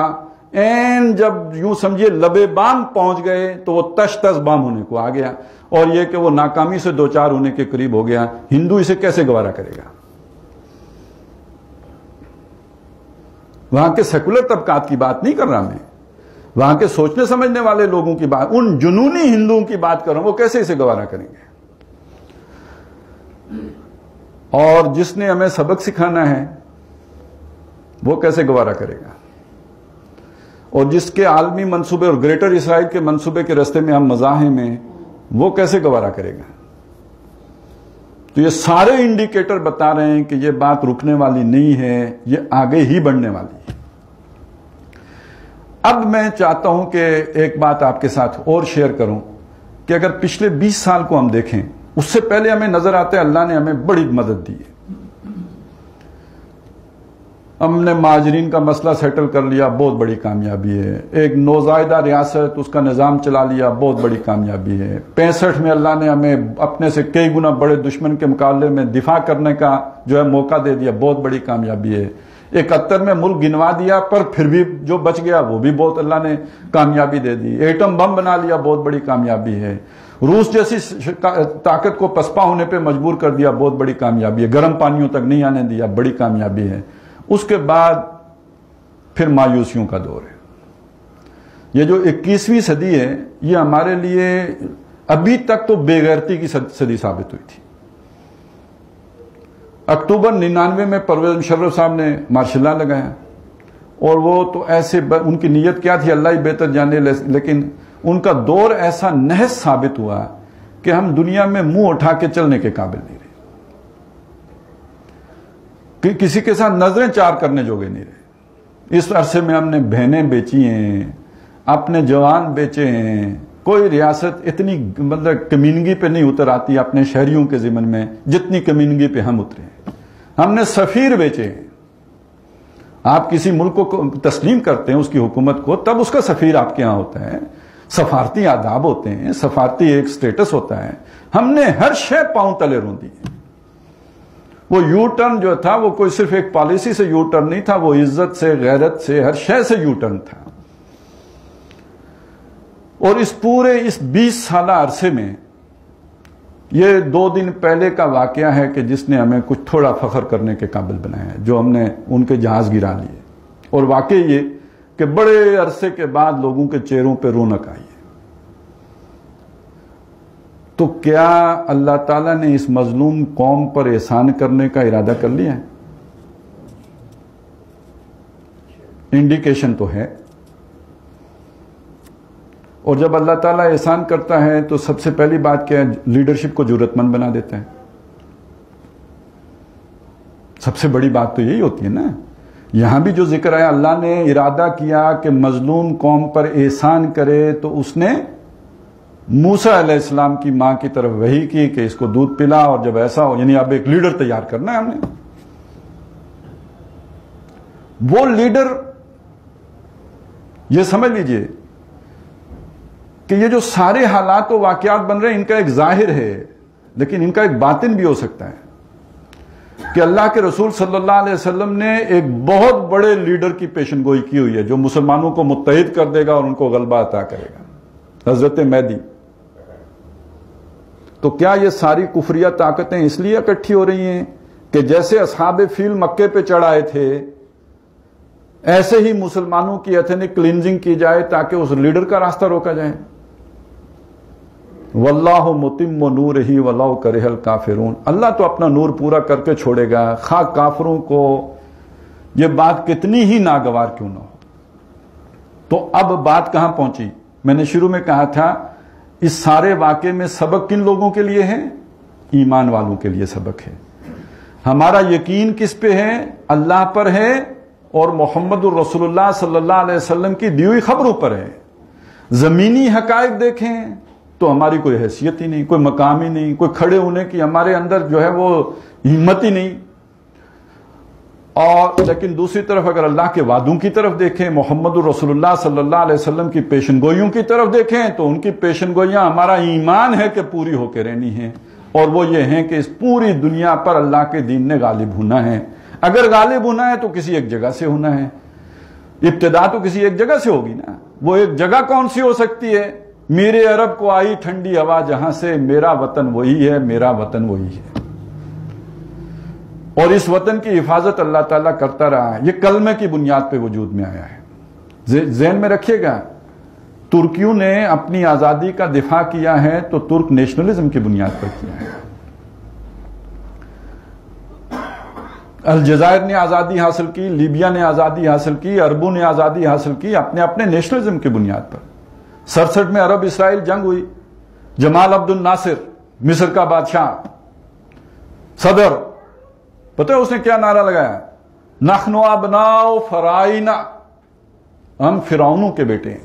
جب یوں سمجھے لبے بام پہنچ گئے تو وہ تش تش بام ہونے کو آ گیا، اور یہ کہ وہ ناکامی سے دوچار ہونے کے قریب ہو گیا. ہندو اسے کیسے گوارا کرے گا؟ وہاں کے سیکولر طبقات کی بات نہیں کر رہا میں، وہاں کے سوچنے سمجھنے والے لوگوں کی بات، ان جنونی ہندوؤں کی بات کر رہا ہوں. وہ کیسے اسے گوارا کریں گے؟ اور جس نے ہمیں سبق سکھانا ہے وہ کیسے گوارا کرے گا؟ اور جس کے عالمی منصوبے اور گریٹر اسرائیل کے منصوبے کے راستے میں ہم مزاحم ہیں، وہ کیسے گوارا کرے گا؟ تو یہ سارے انڈیکیٹر بتا رہے ہیں کہ یہ بات رکنے والی نہیں ہے، یہ آگے ہی بڑھنے والی ہے. اب میں چاہتا ہوں کہ ایک بات آپ کے ساتھ اور شیئر کروں کہ اگر پچھلے 20 سال کو ہم دیکھیں، اس سے پہلے ہمیں نظر آتا ہے اللہ نے ہمیں بڑی مدد دی ہے. ہم نے مہاجرین کا مسئلہ سیٹل کر لیا، بہت بڑی کامیابی ہے. ایک نوزائیدہ ریاست، اس کا نظام چلا لیا، بہت بڑی کامیابی ہے. 65 میں اللہ نے ہمیں اپنے سے کئی گنا بڑے دشمن کے مقابلے میں دفاع کرنے کا جو ہے موقع دے دیا، بہت بڑی کامیابی ہے. 71 میں ملک گنوا دیا، پر پھر بھی جو بچ گیا وہ بھی بہت اللہ نے کامیابی دے دی. ایٹم بم بنا لیا، بہت بڑی کامیابی ہے. روس جیسی طاقت کو پسپا ہونے پہ مجبور کر دیا، بہت بڑی کامیابی ہے. گرم پانیوں تک نہیں آنے دیا، بڑی کامیابی ہے. اس کے بعد پھر مایوسیوں کا دور ہے. یہ جو 21ویں صدی ہے یہ ہمارے لیے ابھی تک تو بے غیرتی کی صدی ثابت ہوئی تھی. اکتوبر 99 میں پرویز مشرف صاحب نے مارشل لا لگایا، اور وہ تو ایسے ان کی نیت کیا تھی اللہ ہی بہتر جانے، لیکن ان کا دور ایسا نحس ثابت ہوا کہ ہم دنیا میں منہ اٹھا کے چلنے کے قابل نہیں رہے، کہ کسی کے ساتھ نظریں چار کرنے جوگے نہیں رہے۔ اس عرصے میں ہم نے بہنیں بیچی ہیں، اپنے جوان بیچے ہیں، کوئی ریاست اتنی مطلب کمینگی پہ نہیں اتر آتی اپنے شہریوں کے ضمن میں جتنی کمینگی پہ ہم اترے ہیں۔ ہم نے سفیر بیچے ہیں۔ آپ کسی ملک کو تسلیم کرتے ہیں اس کی حکومت کو، تب اس کا سفیر آپ کے ہاں ہوتا ہے، سفارتی آداب ہوتے ہیں، سفارتی ایک سٹیٹس ہوتا ہے۔ ہم نے ہر شے پاؤں تلے رون دی۔ وہ یو ٹرن جو تھا وہ کوئی صرف ایک پالیسی سے یو ٹرن نہیں تھا، وہ عزت سے، غیرت سے، ہر شے سے یو ٹرن تھا۔ اور اس پورے 20 سالہ عرصے میں یہ 2 دن پہلے کا واقعہ ہے کہ جس نے ہمیں کچھ تھوڑا فخر کرنے کے قابل بنایا ہے، جو ہم نے ان کے جہاز گرا لیے، اور واقعی یہ کہ بڑے عرصے کے بعد لوگوں کے چہروں پہ رونق آئی ہے۔ تو کیا اللہ تعالیٰ نے اس مظلوم قوم پر احسان کرنے کا ارادہ کر لیا ہے؟ انڈیکیشن تو ہے۔ اور جب اللہ تعالیٰ احسان کرتا ہے تو سب سے پہلی بات کیا ہے؟ لیڈرشپ کو جرأت مند بنا دیتا ہے۔ سب سے بڑی بات تو یہی ہوتی ہے نا۔ یہاں بھی جو ذکر ہے، اللہ نے ارادہ کیا کہ مظلوم قوم پر احسان کرے، تو اس نے موسیٰ علیہ السلام کی ماں کی طرف وحی کی کہ اس کو دودھ پلا، اور جب ایسا ہو، یعنی اب ایک لیڈر تیار کرنا ہے ہم نے۔ وہ لیڈر، یہ سمجھ لیجئے کہ یہ جو سارے حالات و واقعات بن رہے ہیں، ان کا ایک ظاہر ہے، لیکن ان کا ایک باطن بھی ہو سکتا ہے کہ اللہ کے رسول صلی اللہ علیہ وسلم نے ایک بہت بڑے لیڈر کی پیشن گوئی کی ہوئی ہے جو مسلمانوں کو متحد کر دے گا اور ان کو غلبہ عطا کرے گا، حضرت مہدی۔ تو کیا یہ ساری کفریہ طاقتیں اس لیے اکٹھی ہو رہی ہیں کہ جیسے اصحاب فیل مکے پہ چڑھ آئے تھے، ایسے ہی مسلمانوں کی ایتھنک کلینزنگ کی جائے تاکہ اس لیڈر کا راستہ روکا جائے؟ واللہ متم نورہ ولو کرہ الکافرون، اللہ تو اپنا نور پورا کر کے چھوڑے گا، خواہ کافروں کو یہ بات کتنی ہی ناگوار کیوں نہ ہو۔ تو اب بات کہاں پہنچی؟ میں نے شروع میں کہا تھا اس سارے واقعے میں سبق کن لوگوں کے لیے ہے؟ ایمان والوں کے لیے سبق ہے۔ ہمارا یقین کس پہ ہے؟ اللہ پر ہے، اور محمد الرسول اللہ صلی اللہ علیہ وسلم کی دی ہوئی خبروں پر ہے۔ زمینی حقائق دیکھیں تو ہماری کوئی حیثیت ہی نہیں، کوئی مقام ہی نہیں، کوئی کھڑے ہونے کی ہمارے اندر جو ہے وہ ہمت ہی نہیں۔ اور لیکن دوسری طرف اگر اللہ کے وعدوں کی طرف دیکھیں، محمد الرسول اللہ صلی اللہ علیہ وسلم کی پیشن گوئیوں کی طرف دیکھیں، تو ان کی پیشن گوئیاں ہمارا ایمان ہے کہ پوری ہو کے رہنی ہیں، اور وہ یہ ہیں کہ اس پوری دنیا پر اللہ کے دین نے غالب ہونا ہے۔ اگر غالب ہونا ہے تو کسی ایک جگہ سے ہونا ہے، ابتدا تو کسی ایک جگہ سے ہوگی نا۔ وہ ایک جگہ کون سی ہو سکتی ہے؟ میرے عرب کو آئی ٹھنڈی ہوا جہاں سے، میرا وطن وہی ہے، میرا وطن وہی ہے۔ اور اس وطن کی حفاظت اللہ تعالیٰ کرتا رہا ہے، یہ کلمے کی بنیاد پہ وجود میں آیا ہے۔ ذہن میں رکھیے گا، ترکیوں نے اپنی آزادی کا دفاع کیا ہے تو ترک نیشنلزم کی بنیاد پر کیا ہے۔ الجزائر نے آزادی حاصل کی، لیبیا نے آزادی حاصل کی، عربوں نے آزادی حاصل کی اپنے اپنے نیشنلزم کی بنیاد پر۔ 67 میں عرب اسرائیل جنگ ہوئی، جمال عبد الناصر مصر کا بادشاہ صدر، پتہ ہے اس نے کیا نعرہ لگایا؟ نحن ابناء فرعونہ، ہم فرعونوں کے بیٹے ہیں۔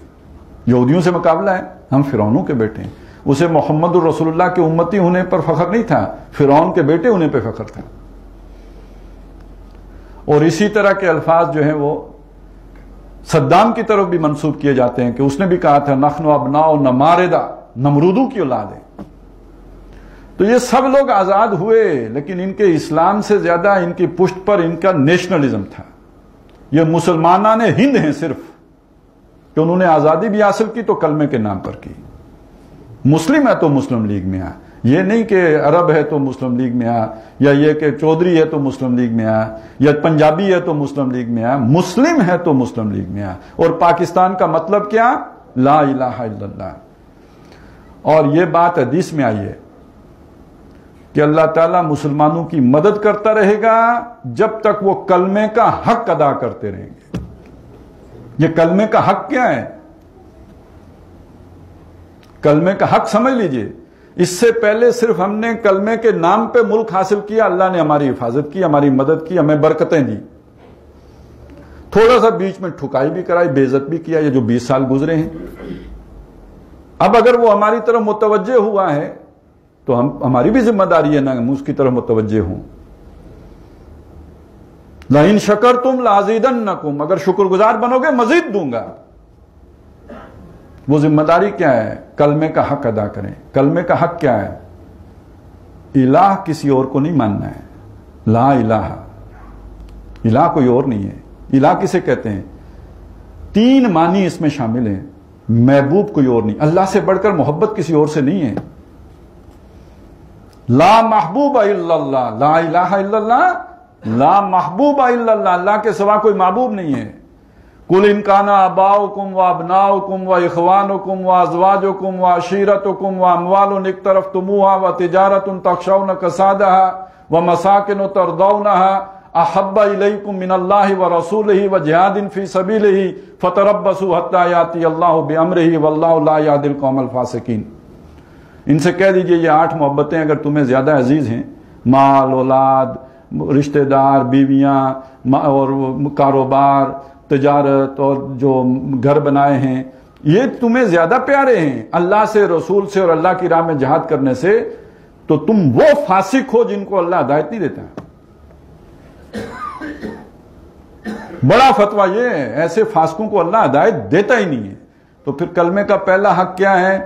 یہودیوں سے مقابلہ ہے، ہم فرعونوں کے بیٹے ہیں۔ اسے محمد الرسول اللہ کے امتی ہونے پر فخر نہیں تھا، فرعون کے بیٹے ہونے پہ فخر تھا۔ اور اسی طرح کے الفاظ جو ہیں وہ صدام کی طرف بھی منسوب کیے جاتے ہیں کہ اس نے بھی کہا تھا نحن ابناء نماردہ، نمرودوں کی اولاد ہے۔ تو یہ سب لوگ آزاد ہوئے، لیکن ان کے اسلام سے زیادہ ان کی پشت پر ان کا نیشنلزم تھا۔ یہ مسلمانان ہند ہیں صرف کہ انہوں نے آزادی بھی حاصل کی تو کلمے کے نام پر کی۔ مسلم ہے تو مسلم لیگ میں آ، یہ نہیں کہ عرب ہے تو مسلم لیگ میں آ، یا یہ کہ چودھری ہے تو مسلم لیگ میں آ، یا پنجابی ہے تو مسلم لیگ میں آ۔ مسلم ہے تو مسلم لیگ میں آ۔ اور پاکستان کا مطلب کیا؟ لا الہ الا اللہ۔ اور یہ بات حدیث میں آئی ہے کہ اللہ تعالیٰ مسلمانوں کی مدد کرتا رہے گا جب تک وہ کلمے کا حق ادا کرتے رہیں گے۔ یہ کلمے کا حق کیا ہے؟ کلمے کا حق سمجھ لیجئے. اس سے پہلے صرف ہم نے کلمے کے نام پہ ملک حاصل کیا، اللہ نے ہماری حفاظت کی، ہماری مدد کی، ہمیں برکتیں دی. تھوڑا سا بیچ میں ٹھکائی بھی کرائی، بے عزت بھی کیا، یہ جو 20 سال گزرے ہیں. اب اگر وہ ہماری طرف متوجہ ہوا ہے تو ہماری بھی ذمہ داری ہے نا ہم اس کی طرف متوجہ ہوں. لَإِن شَكَرْتُمْ لَأَزِيدَنَّكُمْ، اگر شکر گزار بنو گے مزید دوں گا. وہ ذمہ داری کیا ہے؟ کلمے کا حق ادا کریں. کلمے کا حق کیا ہے؟ الہ کسی اور کو نہیں ماننا ہے. لا الہ، الہ کوئی اور نہیں ہے. الہ کسے کہتے ہیں؟ 3 معنی اس میں شامل ہیں. محبوب کوئی اور نہیں، اللہ سے بڑھ کر محبت کسی اور سے نہیں ہے. لا محبوب الا اللہ، لا الہ الا اللہ، لا محبوب الا اللہ، اللہ کے سوا کوئی محبوب نہیں ہے. قل ان کان آباؤکم وابناؤکم واخوانکم وازواجکم وعشیرتکم واموال اقترفتموها وتجارۃ تخشون کسادها ومساکن ترضونها احب الیکم من اللہ ورسولہ وجہاد فی سبیلہ فتربصوا حتی یاتی اللہ بامرہ واللہ لا یہدی القوم الفاسقین. ان سے کہہ دیجئے یہ 8 محبتیں اگر تمہیں زیادہ عزیز ہیں، مال، اولاد، رشتہ دار، بیویاں اور کاروبار، تجارت اور جو گھر بنائے ہیں، یہ تمہیں زیادہ پیارے ہیں اللہ سے، رسول سے اور اللہ کی راہ میں جہاد کرنے سے، تو تم وہ فاسق ہو جن کو اللہ ہدایت نہیں دیتا. بڑا فتویٰ یہ ہے، ایسے فاسقوں کو اللہ ہدایت دیتا ہی نہیں ہے. تو پھر کلمے کا پہلا حق کیا ہے؟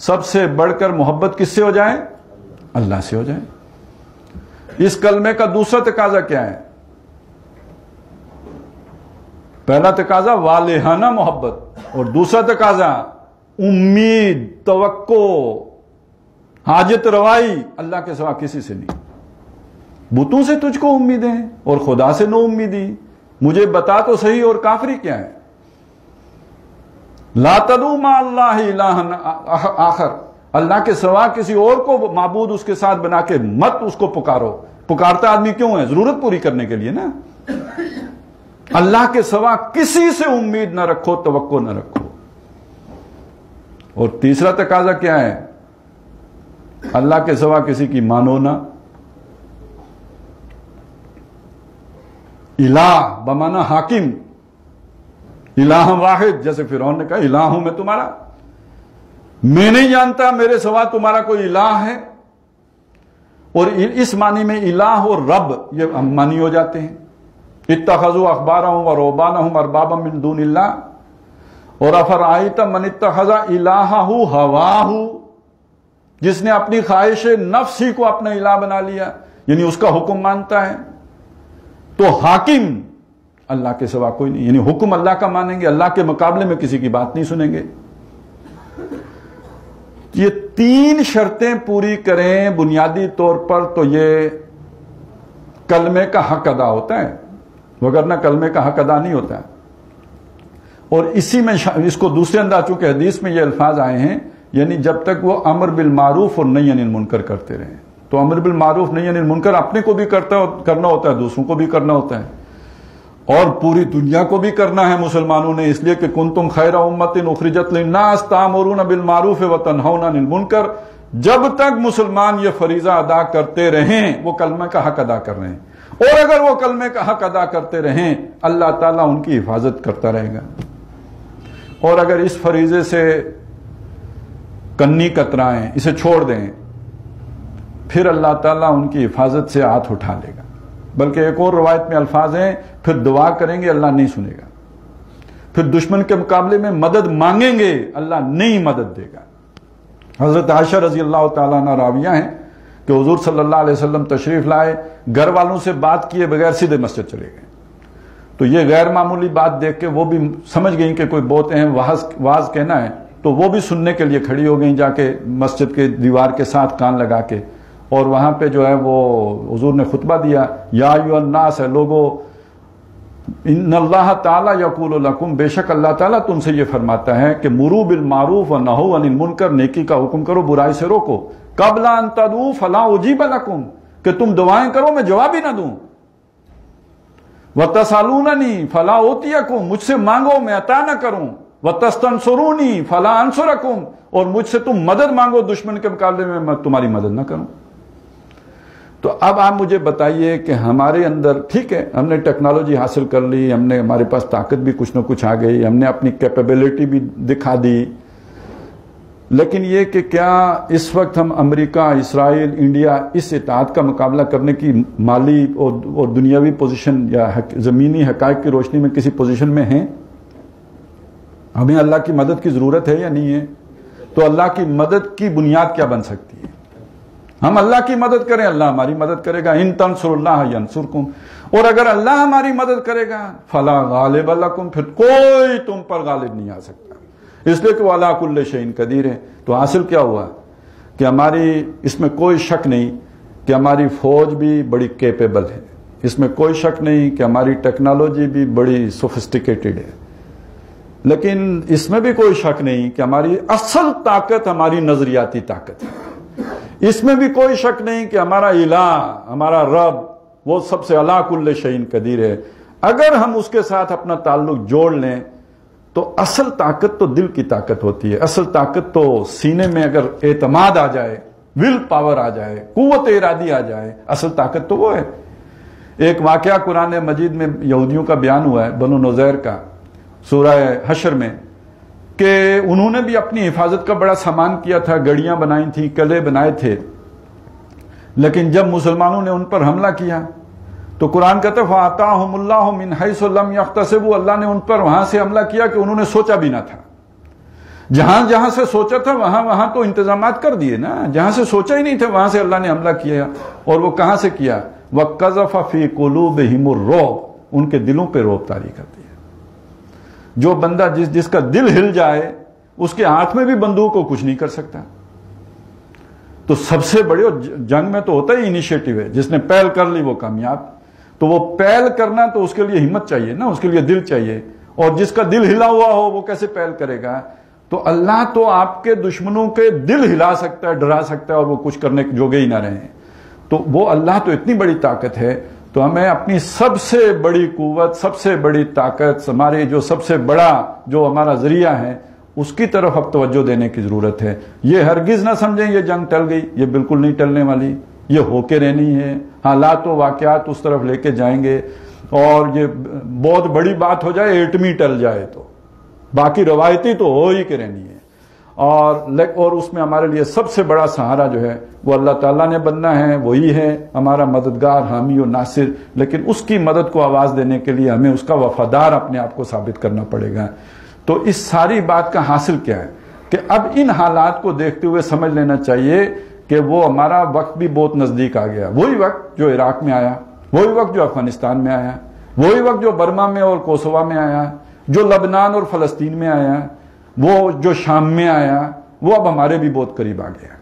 سب سے بڑھ کر محبت کس سے ہو جائے؟ اللہ سے ہو جائے. اس کلمے کا دوسرا تقاضا کیا ہے؟ پہلا تقاضا والہانہ محبت، اور دوسرا تقاضا امید، توقع، حاجت روائی اللہ کے سوا کسی سے نہیں. بتوں سے تجھ کو امیدیں اور خدا سے نو امیدی. مجھے بتا تو صحیح اور کافری کیا ہے؟ لا تدعوا مع اللہ الہا آخر، اللہ کے سوا کسی اور کو معبود اس کے ساتھ بنا کے مت اس کو پکارو. پکارتا آدمی کیوں ہے؟ ضرورت پوری کرنے کے لیے نا. اللہ کے سوا کسی سے امید نہ رکھو، توقع نہ رکھو. اور تیسرا تقاضا کیا ہے؟ اللہ کے سوا کسی کی مانو نہ. الہ بمعنی حاکم، الہ واحد، جیسے فرعون نے کہا الہ ہوں میں تمہارا، میں نہیں جانتا میرے سوا تمہارا کوئی الہ ہے. اور اس معنی میں الہ اور رب یہ معنی ہو جاتے ہیں. اتخذوا احبارهم ورهبانهم اربابا من دون اللہ اور افرأیت من اتخذ الہہ ہواہ، جس نے اپنی خواہش نفس ہی کو اپنا الہ بنا لیا، یعنی اس کا حکم مانتا ہے. تو حاکم اللہ کے سوا کوئی نہیں، یعنی حکم اللہ کا مانیں گے، اللہ کے مقابلے میں کسی کی بات نہیں سنیں گے. یہ 3 شرطیں پوری کریں بنیادی طور پر تو یہ کلمے کا حق ادا ہوتا ہے، وگرنہ کلمے کا حق ادا نہیں ہوتا ہے. اور اسی میں اس کو دوسرے انداز، چونکہ حدیث میں یہ الفاظ آئے ہیں، یعنی جب تک وہ امر بالمعروف اور نہی عن المنکر کرتے رہیں. تو امر بالمعروف نہی عن المنکر اپنے کو بھی کرنا ہوتا ہے، دوسروں کو بھی کرنا ہوتا ہے، اور پوری دنیا کو بھی کرنا ہے مسلمانوں نے، اس لیے کہ کنتم خیر امت اخرجت للناس تامرون بالمعروف وتنہون عن المنکر. جب تک مسلمان یہ فریضہ ادا کرتے رہیں وہ کلمہ کا حق ادا کر رہے ہیں، اور اگر وہ کلمے کا حق ادا کرتے رہیں اللہ تعالیٰ ان کی حفاظت کرتا رہے گا. اور اگر اس فریضے سے کنی کترائیں، اسے چھوڑ دیں، پھر اللہ تعالیٰ ان کی حفاظت سے ہاتھ اٹھا لے گا. بلکہ ایک اور روایت میں الفاظ ہیں، پھر دعا کریں گے اللہ نہیں سنے گا، پھر دشمن کے مقابلے میں مدد مانگیں گے اللہ نہیں مدد دے گا. حضرت عائشہ رضی اللہ تعالیٰ عنہ راویہ ہیں کہ حضور صلی اللہ علیہ وسلم تشریف لائے، گھر والوں سے بات کیے بغیر سیدھے مسجد چلے گئے. تو یہ غیر معمولی بات دیکھ کے وہ بھی سمجھ گئیں کہ کوئی بہت اہم واز کہنا ہے، تو وہ بھی سننے کے لیے کھڑی ہو گئیں، جا کے مسجد کے دیوار کے ساتھ کان لگا کے. اور وہاں پہ جو ہے وہ حضور نے خطبہ دیا، یا ایھا الناس، ہے لوگو، ان اللہ تعالیٰ یقول لکم، بے شک اللہ تعالیٰ تم سے یہ فرماتا ہے کہ مرو بالمعروف ونہوا عن المنکر، نیکی کا حکم کرو برائی سے روکو. قبل ان تدعوا فلا اجیب لکم، کہ تم دعائیں کرو میں جواب ہی نہ دوں. وتسالوننی فلا اعطیکم، مجھ سے مانگو میں عطا نہ کروں. وَتَسْتَنْصُرُونِي فَلَا أَنْصُرَكُمْ، اور مجھ سے تم مدد مانگو دشمن کے مقابلے میں تمہاری مدد نہ کروں۔ تو اب آپ مجھے بتائیے کہ ہمارے اندر، ٹھیک ہے ہم نے ٹیکنالوجی حاصل کر لی، ہم نے، ہمارے پاس طاقت بھی کچھ نہ کچھ آ گئی، ہم نے اپنی کیپیبلٹی بھی دکھا دی، لیکن یہ کہ کیا اس وقت ہم امریکہ، اسرائیل، انڈیا اس اطاعت کا مقابلہ کرنے کی مالی اور دنیاوی پوزیشن یا زمینی حقائق کی روشنی میں کسی پوزیشن میں ہیں؟ ہمیں اللہ کی مدد کی ضرورت ہے یا نہیں ہے؟ تو اللہ کی مدد کی بنیاد کیا بن سکتی ہے؟ ہم اللہ کی مدد کریں، اللہ ہماری مدد کرے گا۔ ان تنصروا اللہ ینصرکم، اور اگر اللہ ہماری مدد کرے گا فلا غالب لکم، پھر کوئی تم پر غالب نہیں آ سکتا، اس لیے کہ وہ علی کل شیء قدیر ہے۔ تو حاصل کیا ہوا کہ ہماری، اس میں کوئی شک نہیں کہ ہماری فوج بھی بڑی کیپیبل ہے، اس میں کوئی شک نہیں کہ ہماری ٹیکنالوجی بھی بڑی سوفسٹیکیٹڈ ہے، لیکن اس میں بھی کوئی شک نہیں کہ ہماری اصل طاقت ہماری نظریاتی طاقت ہے۔ اس میں بھی کوئی شک نہیں کہ ہمارا الہ، ہمارا رب، وہ سب سے علی کل شیء قدیر ہے۔ اگر ہم اس کے ساتھ اپنا تعلق جوڑ لیں تو اصل طاقت تو دل کی طاقت ہوتی ہے، اصل طاقت تو سینے میں اگر اعتماد آ جائے، ول پاور آ جائے، قوت ارادی آ جائے، اصل طاقت تو وہ ہے۔ ایک واقعہ قرآن مجید میں یہودیوں کا بیان ہوا ہے، بنو نذیر کا، سورہ حشر میں، کہ انہوں نے بھی اپنی حفاظت کا بڑا سامان کیا تھا، گڑیاں بنائی تھیں، قلعے بنائے تھے، لیکن جب مسلمانوں نے ان پر حملہ کیا تو قرآن کہتا ہے فَآتَاهُمُ اللَّهُ مِنْ حَيْثُ لَمْ يَحْتَسِبُوا، اللہ نے ان پر وہاں سے حملہ کیا کہ انہوں نے سوچا بھی نہ تھا۔ جہاں جہاں سے سوچا تھا وہاں تو انتظامات کر دیے نا، جہاں سے سوچا ہی نہیں تھا وہاں سے اللہ نے حملہ کیا، اور وہ کہاں سے کیا؟ وَقَذَفَ فِي قُلُوبِهِمُ الرُّعْبَ، ان کے دلوں پہ رعب طاری کر دیا۔ جو بندہ جس کا دل ہل جائے اس کے ہاتھ میں بھی بندوق کو کچھ نہیں کر سکتا۔ تو سب سے بڑے، اور جنگ میں تو ہوتا ہی انیشیٹو ہے، جس نے پہل کر لی وہ کامیاب۔ تو وہ پہل کرنا تو اس کے لیے ہمت چاہیے نا، اس کے لیے دل چاہیے، اور جس کا دل ہلا ہوا ہو وہ کیسے پہل کرے گا؟ تو اللہ تو آپ کے دشمنوں کے دل ہلا سکتا ہے، ڈرا سکتا ہے، اور وہ کچھ کرنے کے جوگے ہی نہ رہیں۔ تو وہ اللہ تو اتنی بڑی طاقت ہے، تو ہمیں اپنی سب سے بڑی قوت، سب سے بڑی طاقت، ہمارے جو سب سے بڑا جو ہمارا ذریعہ ہے، اس کی طرف اب توجہ دینے کی ضرورت ہے۔ یہ ہرگز نہ سمجھیں یہ جنگ ٹل گئی، یہ بالکل نہیں ٹلنے والی، یہ ہو کے رہنی ہے۔ حالات و واقعات اس طرف لے کے جائیں گے، اور یہ بہت بڑی بات ہو جائے، ایٹمی ٹل جائے تو باقی روایتی تو ہو ہی کے رہنی ہے۔ اور اس میں ہمارے لیے سب سے بڑا سہارا جو ہے وہ اللہ تعالیٰ نے بننا ہے، وہی ہے ہمارا مددگار، حامی و ناصر، لیکن اس کی مدد کو آواز دینے کے لیے ہمیں اس کا وفادار اپنے آپ کو ثابت کرنا پڑے گا۔ تو اس ساری بات کا حاصل کیا ہے کہ اب ان حالات کو دیکھتے ہوئے سمجھ لینا چاہیے کہ وہ ہمارا وقت بھی بہت نزدیک آ گیا، وہی وقت جو عراق میں آیا، وہی وقت جو افغانستان میں آیا، وہی وقت جو برما میں اور کوسووا میں آیا، جو لبنان اور فلسطین میں آیا، وہ جو شام میں آیا، وہ اب ہمارے بھی بہت قریب آ گیا۔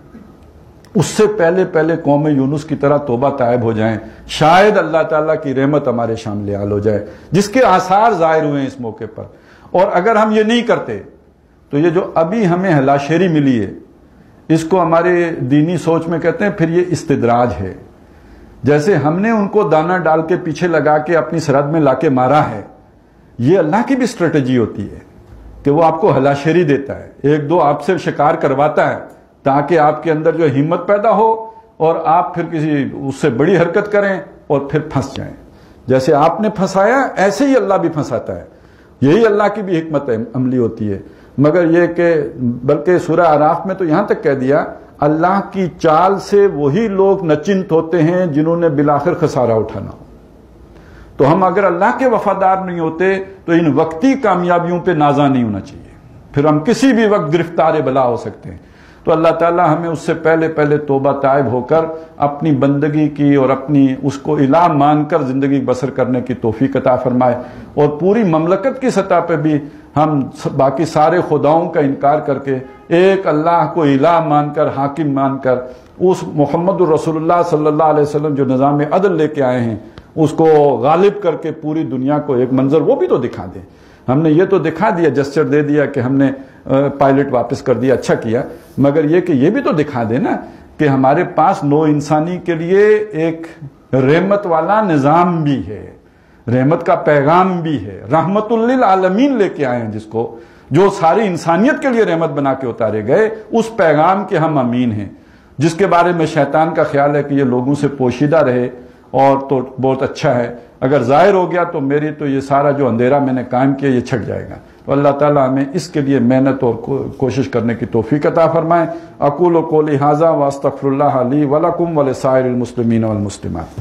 اس سے پہلے قوم یونس کی طرح توبہ طائب ہو جائیں، شاید اللہ تعالیٰ کی رحمت ہمارے شامل حال ہو جائے، جس کے آثار ظاہر ہوئے ہیں اس موقع پر۔ اور اگر ہم یہ نہیں کرتے تو یہ جو ابھی ہمیں ہلاشیری ملی ہے، اس کو ہمارے دینی سوچ میں کہتے ہیں پھر یہ استدراج ہے۔ جیسے ہم نے ان کو دانہ ڈال کے پیچھے لگا کے اپنی سرحد میں لا کے مارا ہے، یہ اللہ کی بھی اسٹریٹجی ہوتی ہے کہ وہ آپ کو ہلاشیری دیتا ہے، ایک دو آپ سے شکار کرواتا ہے تاکہ آپ کے اندر جو حمت پیدا ہو اور آپ پھر کسی اس سے بڑی حرکت کریں اور پھر پھنس جائیں۔ جیسے آپ نے پھنسایا ایسے ہی اللہ بھی پھنساتا ہے، یہی اللہ کی بھی حکمت عملی ہوتی ہے۔ مگر یہ کہ بلکہ سورہ اعراف میں تو یہاں تک کہہ دیا اللہ کی چال سے وہی لوگ نچنت ہوتے ہیں جنہوں نے بالآخر خسارہ اٹھانا ہو۔ تو ہم اگر اللہ کے وفادار نہیں ہوتے تو ان وقتی کامیابیوں پہ نازاں نہیں ہونا چاہیے، پھر ہم کسی بھی وقت گرفتار بلا ہو سکتے ہیں۔ تو اللہ تعالیٰ ہمیں اس سے پہلے توبہ طائب ہو کر اپنی بندگی کی اور اپنی اس کو الہ مان کر زندگی بسر کرنے کی توفیق عطا فرمائے، اور پوری مملکت کی سطح پہ بھی ہم باقی سارے خداؤں کا انکار کر کے ایک اللہ کو الہ مان کر، حاکم مان کر، اس محمد الرسول اللہ صلی اللہ علیہ وسلم جو نظام عدل لے کے آئے ہیں اس کو غالب کر کے پوری دنیا کو ایک منظر وہ بھی تو دکھا دیں۔ ہم نے یہ تو دکھا دیا، جسچر دے دیا کہ ہم نے پائلٹ واپس کر دیا، اچھا کیا، مگر یہ کہ یہ بھی تو دکھا دے نا کہ ہمارے پاس نو انسانی کے لیے ایک رحمت والا نظام بھی ہے، رحمت کا پیغام بھی ہے، رحمت للعالمین لے کے آئے ہیں جس کو، جو ساری انسانیت کے لیے رحمت بنا کے اتارے گئے، اس پیغام کے ہم امین ہیں، جس کے بارے میں شیطان کا خیال ہے کہ یہ لوگوں سے پوشیدہ رہے اور تو بہت اچھا ہے، اگر ظاہر ہو گیا تو میری تو یہ سارا جو اندھیرا میں نے قائم کیا یہ چھٹ جائے گا۔ تو اللہ تعالیٰ ہمیں اس کے لیے محنت اور کوشش کرنے کی توفیق عطا فرمائے۔ اقول قولی ھذا واستغفر اللہ لی ولکم ولسائر المسلمین والمسلمات۔